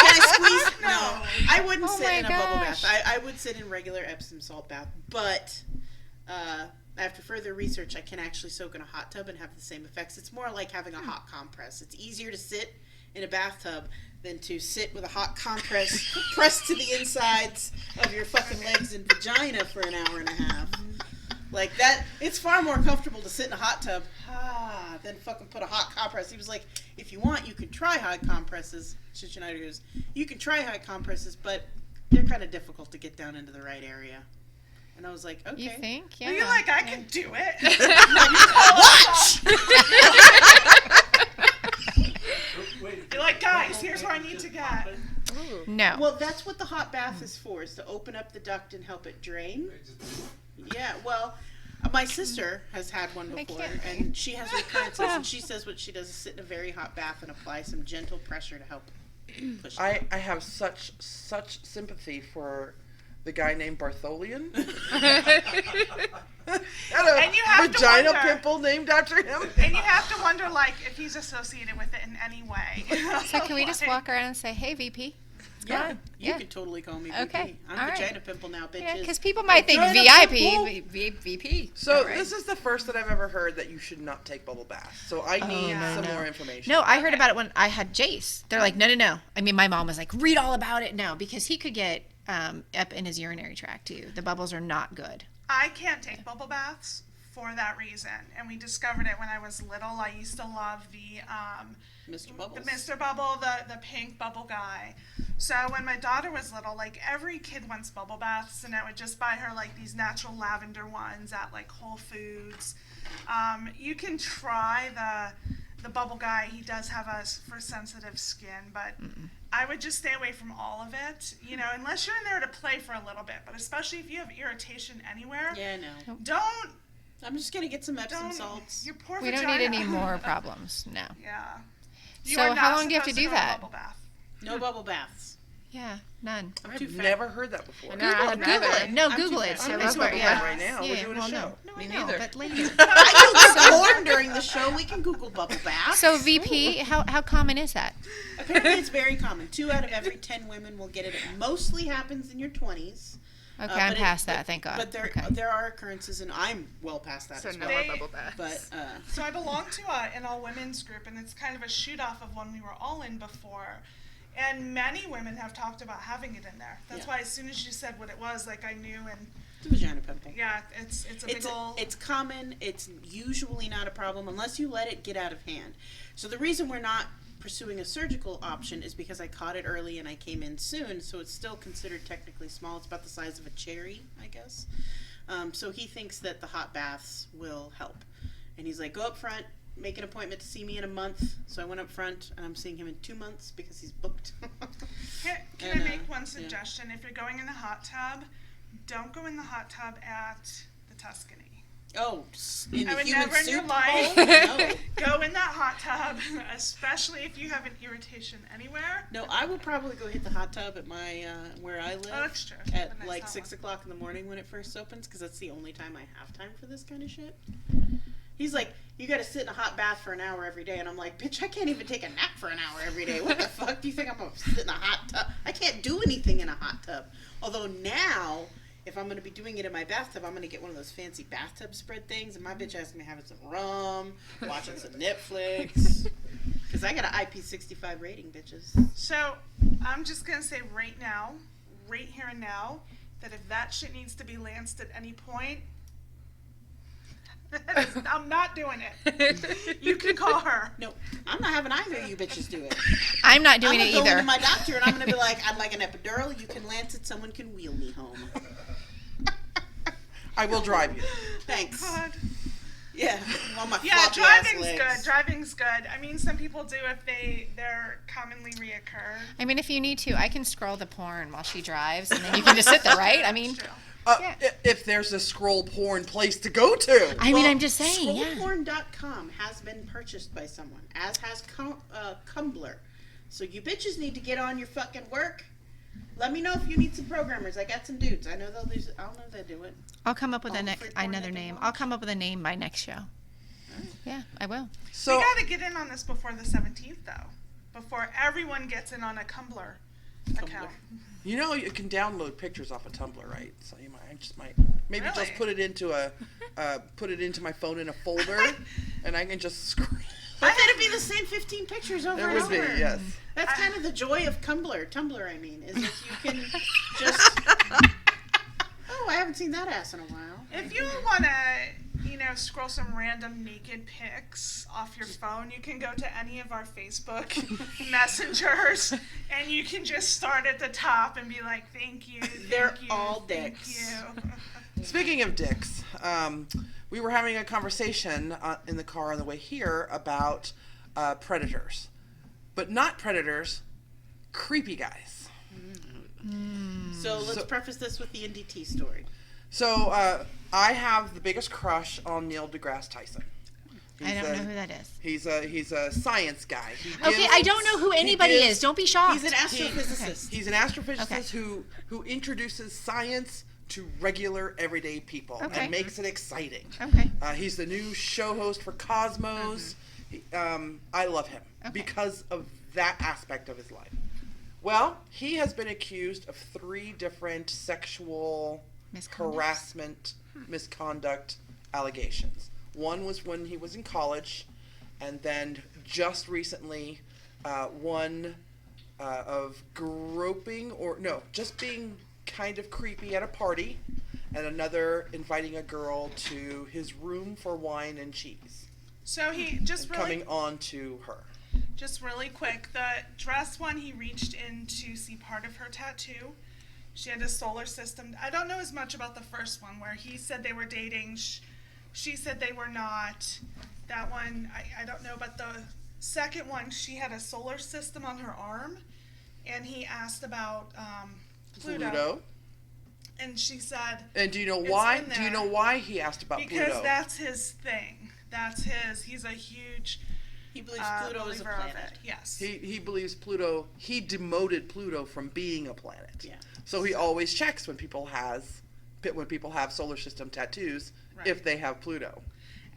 S4: I squeeze? No. I wouldn't
S6: Oh
S4: sit
S6: my
S4: in a bubble
S6: gosh.
S4: bath. I would sit in regular Epsom salt bath. But after further research, I can actually soak in a hot tub and have the same effects. It's more like having a hot compress. It's easier to sit in a bathtub than to sit with a hot compress pressed to the insides of your fucking legs and vagina for an hour and a half. Like that, it's far more comfortable to sit in a hot tub than fucking put a hot compress. He was like, if you want, you can try hot compresses. Shit, Schneider goes, you can try hot compresses, but they're kind of difficult to get down into the right area. And I was like, okay.
S6: You think? Yeah.
S5: Well, you're like I can do it. You're like, guys, here's where I need to get.
S6: No.
S4: Well, that's what the hot bath is for, is to open up the duct and help it drain. Yeah, well, my sister has had one before,
S6: can't-
S4: and she has recurrences, and she says what she does is sit in a very hot bath and apply some gentle pressure to help push it.
S3: I have such sympathy for the guy named Bartholian.
S5: And you have to
S3: vagina
S5: wonder-
S3: pimple named after him.
S5: And you have to wonder, like, if he's associated with it in any way.
S6: So can we just walk around and say, "Hey, VP"?
S4: Yeah, you
S6: Yeah.
S4: can totally call me
S6: Okay,
S4: VP. I'm
S6: all right.
S4: vagina pimple now, bitches.
S6: Yeah, because people might think
S4: Vagina
S6: VIP,
S4: pimple.
S6: VP.
S3: So
S6: Right.
S3: this is the first that I've ever heard that you should not take bubble baths. So I need some more information.
S6: No, I heard about it when I had Jace. They're like, no. I mean, my mom was like, read all about it. No, because he could get up in his urinary tract too. The bubbles are not good.
S5: I can't take bubble baths for that reason. And we discovered it when I was little. I used to love the
S4: Mr. Bubbles.
S5: The Mr. Bubble, the pink bubble guy. So when my daughter was little, like every kid wants bubble baths, and I would just buy her like these natural lavender ones at like Whole Foods. You can try the bubble guy. He does have us for sensitive skin, but I would just stay away from all of it. You know, unless you're in there to play for a little bit. But especially if you have irritation anywhere,
S4: Yeah, no.
S5: don't.
S4: I'm just gonna get some Epsom
S5: Don't.
S4: salts.
S5: Your poor
S6: We don't
S5: vagina.
S6: need any more problems. No.
S5: Yeah.
S6: So
S5: are not
S6: how long do you have to
S5: supposed
S6: do
S5: go
S6: that?
S5: bubble bath.
S4: No bubble baths.
S6: Yeah, none.
S3: I've
S4: too fat.
S3: never heard that before.
S6: Google it. No,
S4: I'm
S6: Google
S4: too
S6: it.
S4: fat.
S6: So
S4: I'm
S6: that's
S4: not
S6: where,
S4: Google
S6: yeah.
S3: right now. We're
S6: Yeah,
S3: doing a
S6: well,
S3: show.
S6: No,
S8: Me
S6: I know,
S8: neither.
S6: but later.
S4: I Google porn during the show. We can Google bubble baths.
S6: So VP, how common is that?
S4: Apparently, it's very common. 2 out of every 10 women will get it. It mostly happens in your 20s.
S6: Okay,
S4: but
S6: I'm
S4: it-
S6: past that, thank God.
S4: But there are occurrences, and I'm well past that
S7: So
S4: as
S7: no
S4: well.
S7: more bubble baths.
S4: But
S5: So I belong to an all women's group, and it's kind of a shoot off of one we were all in before. And many women have talked about having it in there. That's
S4: Yeah.
S5: why as soon as you said what it was, like I knew, and
S4: it's a vagina pimple.
S5: yeah, it's a big ol'.
S4: It's common. It's usually not a problem unless you let it get out of hand. So the reason we're not pursuing a surgical option is because I caught it early and I came in soon, so it's still considered technically small. It's about the size of a cherry, I guess. So he thinks that the hot baths will help. And he's like, go up front, make an appointment to see me in a month. So I went up front, and I'm seeing him in 2 months because he's booked.
S5: Can
S4: And,
S5: I make one
S4: yeah.
S5: suggestion? If you're going in the hot tub, don't go in the hot tub at the Tuscany.
S4: Oh, in
S5: I
S4: the
S5: would
S4: human
S5: never in your
S4: soup
S5: life
S4: bowl? No.
S5: go in that hot tub, especially if you have an irritation anywhere.
S4: No, I will probably go hit the hot tub at my where I live
S5: Oh, that's true.
S4: at
S5: A nice
S4: like
S5: hot
S4: 6
S5: one.
S4: o'clock in the morning when it first opens, because that's the only time I have time for this kind of shit. He's like, you got to sit in a hot bath for an hour every day, and I'm like, bitch, I can't even take a nap for an hour every day. What the fuck do you think I'm gonna sit in a hot tub? I can't do anything in a hot tub. Although now, if I'm gonna be doing it in my bathtub, I'm gonna get one of those fancy bathtub spread things, and my bitch has me having some rum, watching some Netflix, because I got an IP65 rating, bitches.
S5: So I'm just gonna say right now, right here and now, that if that shit needs to be lanced at any point, I'm not doing it. You can call her.
S4: No, I'm not having either of you bitches do it.
S6: I'm not doing
S4: I'm
S6: it
S4: gonna go
S6: either.
S4: into my doctor and I'm gonna be like, I'd like an epidural. You can lance it. Someone can wheel me home.
S3: I will drive you.
S4: Thanks.
S5: God.
S4: Yeah, on my
S5: Yeah,
S4: floppy ass
S5: driving's
S4: legs.
S5: good. Driving's good. I mean, some people do if they're commonly reoccur.
S6: I mean, if you need to, I can scroll the porn while she drives, and then you can just sit there, right? I mean,
S5: True.
S3: If there's a scroll porn place to go to.
S6: I mean, I'm just saying, yeah.
S4: Scrollporn.com has been purchased by someone, as has Cumbler. So you bitches need to get on your fucking work. Let me know if you need some programmers. I got some dudes. I know they'll do. I don't know if they'll do it.
S6: I'll come up with
S4: All the free porn
S6: another
S4: they can
S6: name.
S4: watch.
S6: I'll come up with a name by next show. Yeah, I will.
S3: So
S5: We gotta get in on this before the 17th, though. Before everyone gets in on a Tumblr account.
S3: you know you can download pictures off of Tumblr, right? So I just might maybe
S5: Really?
S3: just put it into my phone in a folder, and I can just scroll.
S4: But then it'd be the same 15 pictures over
S3: It
S4: and
S3: would
S4: over.
S3: be, yes.
S4: That's kind of the joy of Tumblr, I mean, is that you can just. Oh, I haven't seen that ass in a while.
S5: If you wanna, scroll some random naked pics off your phone, you can go to any of our Facebook messengers, and you can just start at the top and be like, "Thank you." Thank
S4: They're
S5: you,
S4: all
S5: thank
S4: dicks.
S5: you.
S3: Speaking of dicks, we were having a conversation in the car on the way here about predators, but not predators, creepy guys.
S4: So let's preface this with the NDT story.
S3: So I have the biggest crush on Neil deGrasse Tyson.
S6: I don't know who that is.
S3: He's a science guy.
S6: Okay, I don't know who anybody is. Don't be shocked.
S4: He's an astrophysicist.
S3: He's an astrophysicist who introduces science to regular everyday people and makes it exciting.
S6: Okay.
S3: He's the new show host for Cosmos. I love him because of that aspect of his life. Well, he has been accused of 3 different sexual harassment, misconduct allegations. One was when he was in college, and then just recently, one of groping just being kind of creepy at a party, and another inviting a girl to his room for wine and cheese.
S5: So he just really
S3: Coming on to her.
S5: Just really quick, the dress one, he reached in to see part of her tattoo. She had a solar system. I don't know as much about the first one, where he said they were dating. She said they were not. That one, I don't know. But the second one, she had a solar system on her arm. And he asked about Pluto. And she said...
S3: And do you know
S5: it's
S3: why?
S5: in
S3: Do you
S5: there
S3: know why he asked about
S5: because
S3: Pluto?
S5: that's his thing. That's his. He's a huge...
S4: He believes Pluto is a
S5: believer of
S4: planet.
S5: it. Yes.
S3: He believes Pluto. He demoted Pluto from being a planet.
S4: Yeah.
S3: So he always checks when people have solar system tattoos if they have Pluto.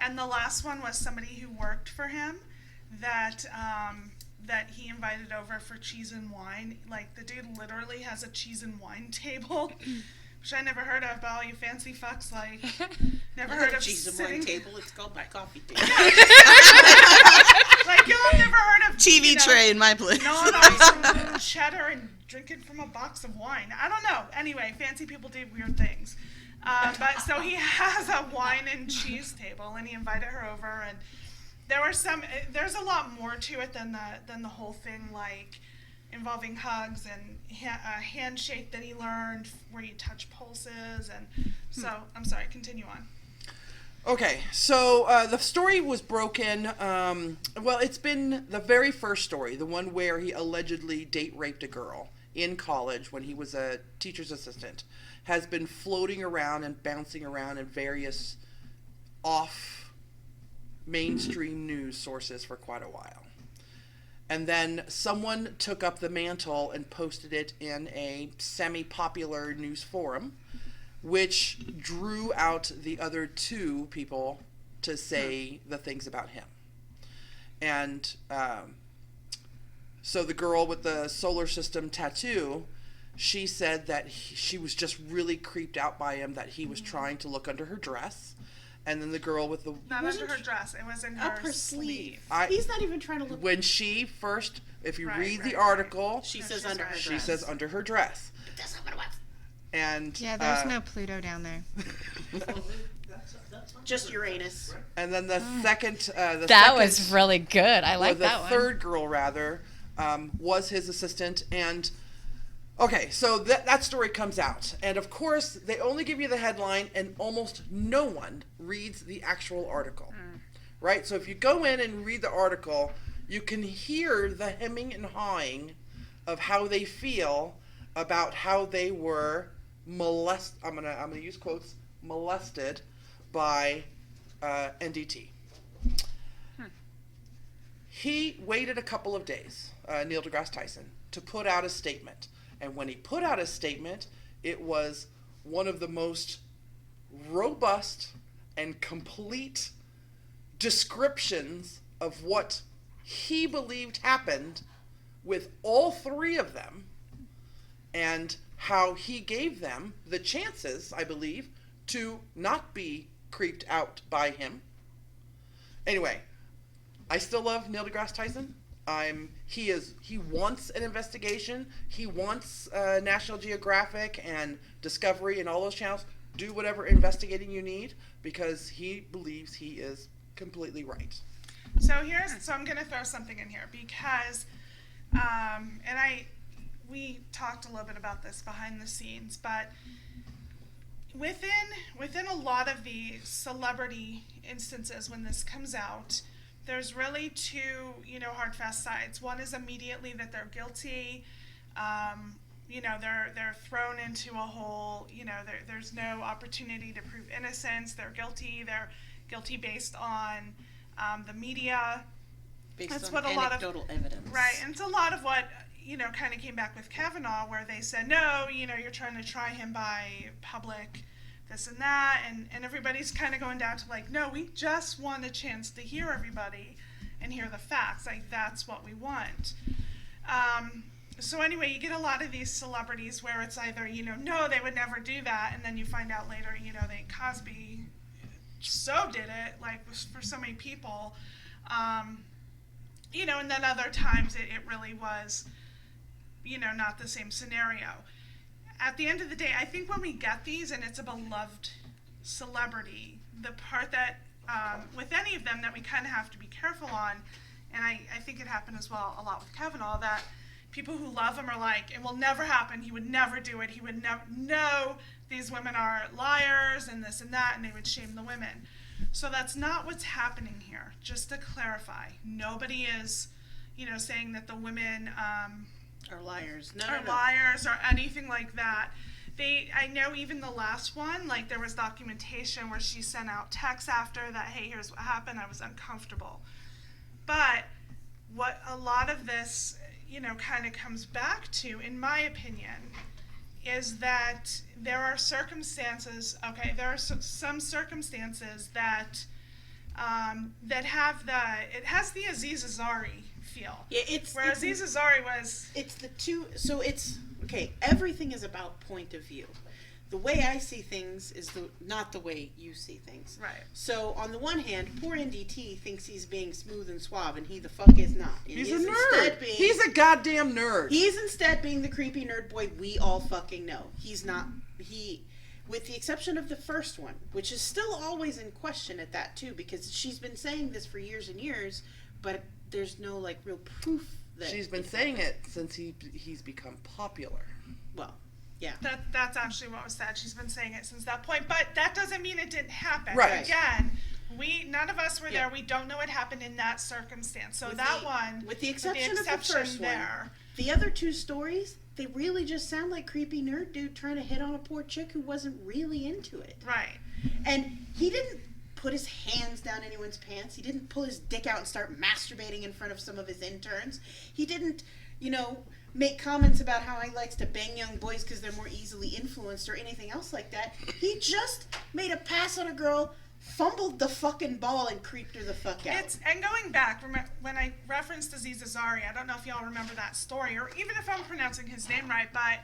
S5: And the last one was somebody who worked for him that that he invited over for cheese and wine. Like, the dude literally has a cheese and wine table, which I never heard of, but all you fancy fucks, like, never heard of
S4: cheese and
S5: sitting...
S4: wine table. It's called my coffee table.
S5: Like, y'all have never heard of...
S8: TV tray in my place.
S5: gnawing on some cheddar and drinking from a box of wine. I don't know. Anyway, fancy people do weird things. But so he has a wine and cheese table, and he invited her over, and there's a lot more to it than the whole thing, like involving hugs and a handshake that he learned where you touch pulses, and so I'm sorry, continue on.
S3: Okay, so the story was broken. It's been the very first story, the one where he allegedly date raped a girl in college when he was a teacher's assistant, has been floating around and bouncing around in various off mainstream news sources for quite a while. And then someone took up the mantle and posted it in a semi-popular news forum, which drew out the other two people to say the things about him. And so the girl with the solar system tattoo, she said that she was just really creeped out by him, that he was trying to look under her dress. And then the girl with the...
S5: Not under her dress. It was in
S4: Up
S5: her
S4: her sleeve.
S5: sleeve.
S4: He's not even trying to look.
S3: When she first, if you
S5: Right,
S3: read the
S5: right,
S3: article,
S4: She
S5: No,
S4: says
S5: she's
S4: under her
S5: right.
S4: dress.
S3: she says under her dress.
S4: That's not what it was.
S3: And
S6: Yeah, there's no Pluto down there.
S4: Just Uranus.
S3: and then the second,
S6: That was really good. I
S3: or
S6: like
S3: the
S6: that one.
S3: third girl rather, was his assistant. And okay, so that story comes out, and of course they only give you the headline, and almost no one reads the actual article, right? So if you go in and read the article, you can hear the hemming and hawing of how they feel about how they were molested. I'm gonna use quotes, molested by NDT. He waited a couple of days, Neil deGrasse Tyson, to put out a statement. And when he put out a statement, it was one of the most robust and complete descriptions of what he believed happened with all three of them, and how he gave them the chances, I believe, to not be creeped out by him. Anyway, I still love Neil deGrasse Tyson. He wants an investigation. He wants National Geographic and Discovery and all those channels. Do whatever investigating you need, because he believes he is completely right.
S5: So I'm gonna throw something in here because, we talked a little bit about this behind the scenes, but within a lot of the celebrity instances when this comes out, there's really two, hard, fast sides. One is immediately that they're guilty. They're thrown into a whole, there's no opportunity to prove innocence. They're guilty. They're guilty based on the media.
S4: Based
S5: That's
S4: on
S5: what a lot of
S4: anecdotal evidence.
S5: Right, and it's a lot of what kind of came back with Kavanaugh, where they said, no, you're trying to try him by public this and that, and everybody's kind of going down to like, no, we just want a chance to hear everybody and hear the facts. Like, that's what we want. So anyway, you get a lot of these celebrities where it's either, no, they would never do that, and then you find out later, Cosby so did it, like, for so many people. And then other times it really was, not the same scenario. At the end of the day, I think when we get these and it's a beloved celebrity, the part that, with any of them, that we kind of have to be careful on, and I think it happened as well a lot with Kavanaugh, that people who love him are like, it will never happen, he would never do it, he would never, no, these women are liars and this and that, and they would shame the women. So that's not what's happening here. Just to clarify, nobody is, saying that the women
S4: Are liars.
S5: are liars or anything like that. I know even the last one, like there was documentation where she sent out texts after that, hey, here's what happened, I was uncomfortable. But what a lot of this, kind of comes back to, in my opinion, is that there are circumstances, there are some circumstances that that have it has the Aziz Ansari feel.
S4: Yeah,
S5: where Aziz Ansari was.
S4: It's the two. So it's okay. Everything is about point of view. The way I see things is not the way you see things.
S5: Right.
S4: So on the one hand, poor NDT thinks he's being smooth and suave, and he the fuck is not. And
S3: He's
S4: he
S3: a
S4: is
S3: nerd.
S4: instead
S3: He's a goddamn nerd.
S4: He's instead being the creepy nerd boy we all fucking know. He's not. With the exception of the first one, which is still always in question at that too, because she's been saying this for years and years, but there's no like real proof that
S3: She's been saying it since he's become popular.
S4: Well, yeah.
S5: That's actually what was said. She's been saying it since that point, but that doesn't mean it didn't happen.
S3: Right.
S5: Again, none of us were there. We don't know what happened in that circumstance. So
S4: with the exception of the first one,
S5: there.
S4: the other two stories, they really just sound like creepy nerd dude trying to hit on a poor chick who wasn't really into it.
S5: Right.
S4: And he didn't put his hands down anyone's pants. He didn't pull his dick out and start masturbating in front of some of his interns. He didn't, make comments about how he likes to bang young boys because they're more easily influenced or anything else like that. He just made a pass on a girl, fumbled the fucking ball, and creeped her the fuck out.
S5: And going back, when I referenced Aziz Ansari, I don't know if y'all remember that story, or even if I'm pronouncing his name right, but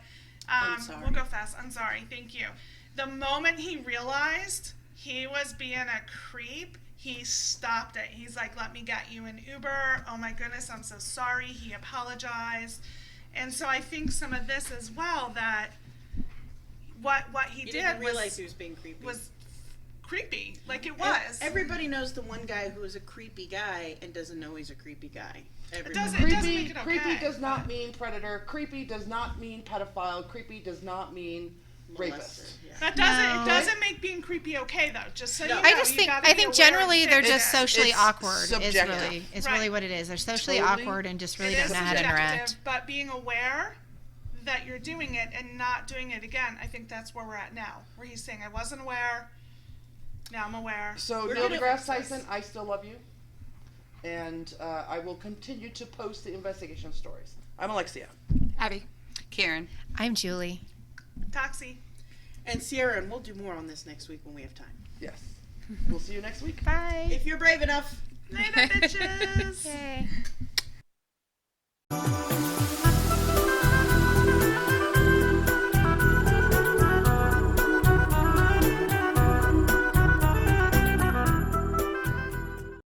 S5: we'll go fast. Ansari, thank you. The moment he realized he was being a creep, he stopped it. He's like, let me get you an Uber. Oh my goodness, I'm so sorry. He apologized. And so I think some of this as well, that what he did
S4: didn't realize he was being creepy.
S5: Was creepy. Like it was.
S4: Everybody knows the one guy who is a creepy guy and doesn't know he's a creepy guy.
S5: It doesn't make it okay.
S3: Creepy does not mean predator. Creepy does not mean pedophile. Creepy does not mean rapist.
S4: Yeah.
S5: It doesn't make being creepy okay though. Just so you know,
S6: I think generally they're just socially
S3: it's
S6: awkward.
S3: subjective.
S6: Is really what it is. They're socially
S3: Totally.
S6: awkward and just really
S5: It
S6: don't
S5: is
S6: know how to
S5: subjective,
S6: interact.
S5: but being aware that you're doing it and not doing it again, I think that's where we're at now. Where he's saying, I wasn't aware, now I'm aware.
S3: So Neil deGrasse Tyson, I still love you, and I will continue to post the investigation stories. I'm Alexia.
S7: Abby. Karen.
S6: I'm Julie.
S5: Toxie.
S4: And Sierra, and we'll do more on this next week when we have time.
S3: Yes. We'll see you next week.
S6: Bye.
S4: If you're brave enough.
S5: Later, bitches.
S6: Yay.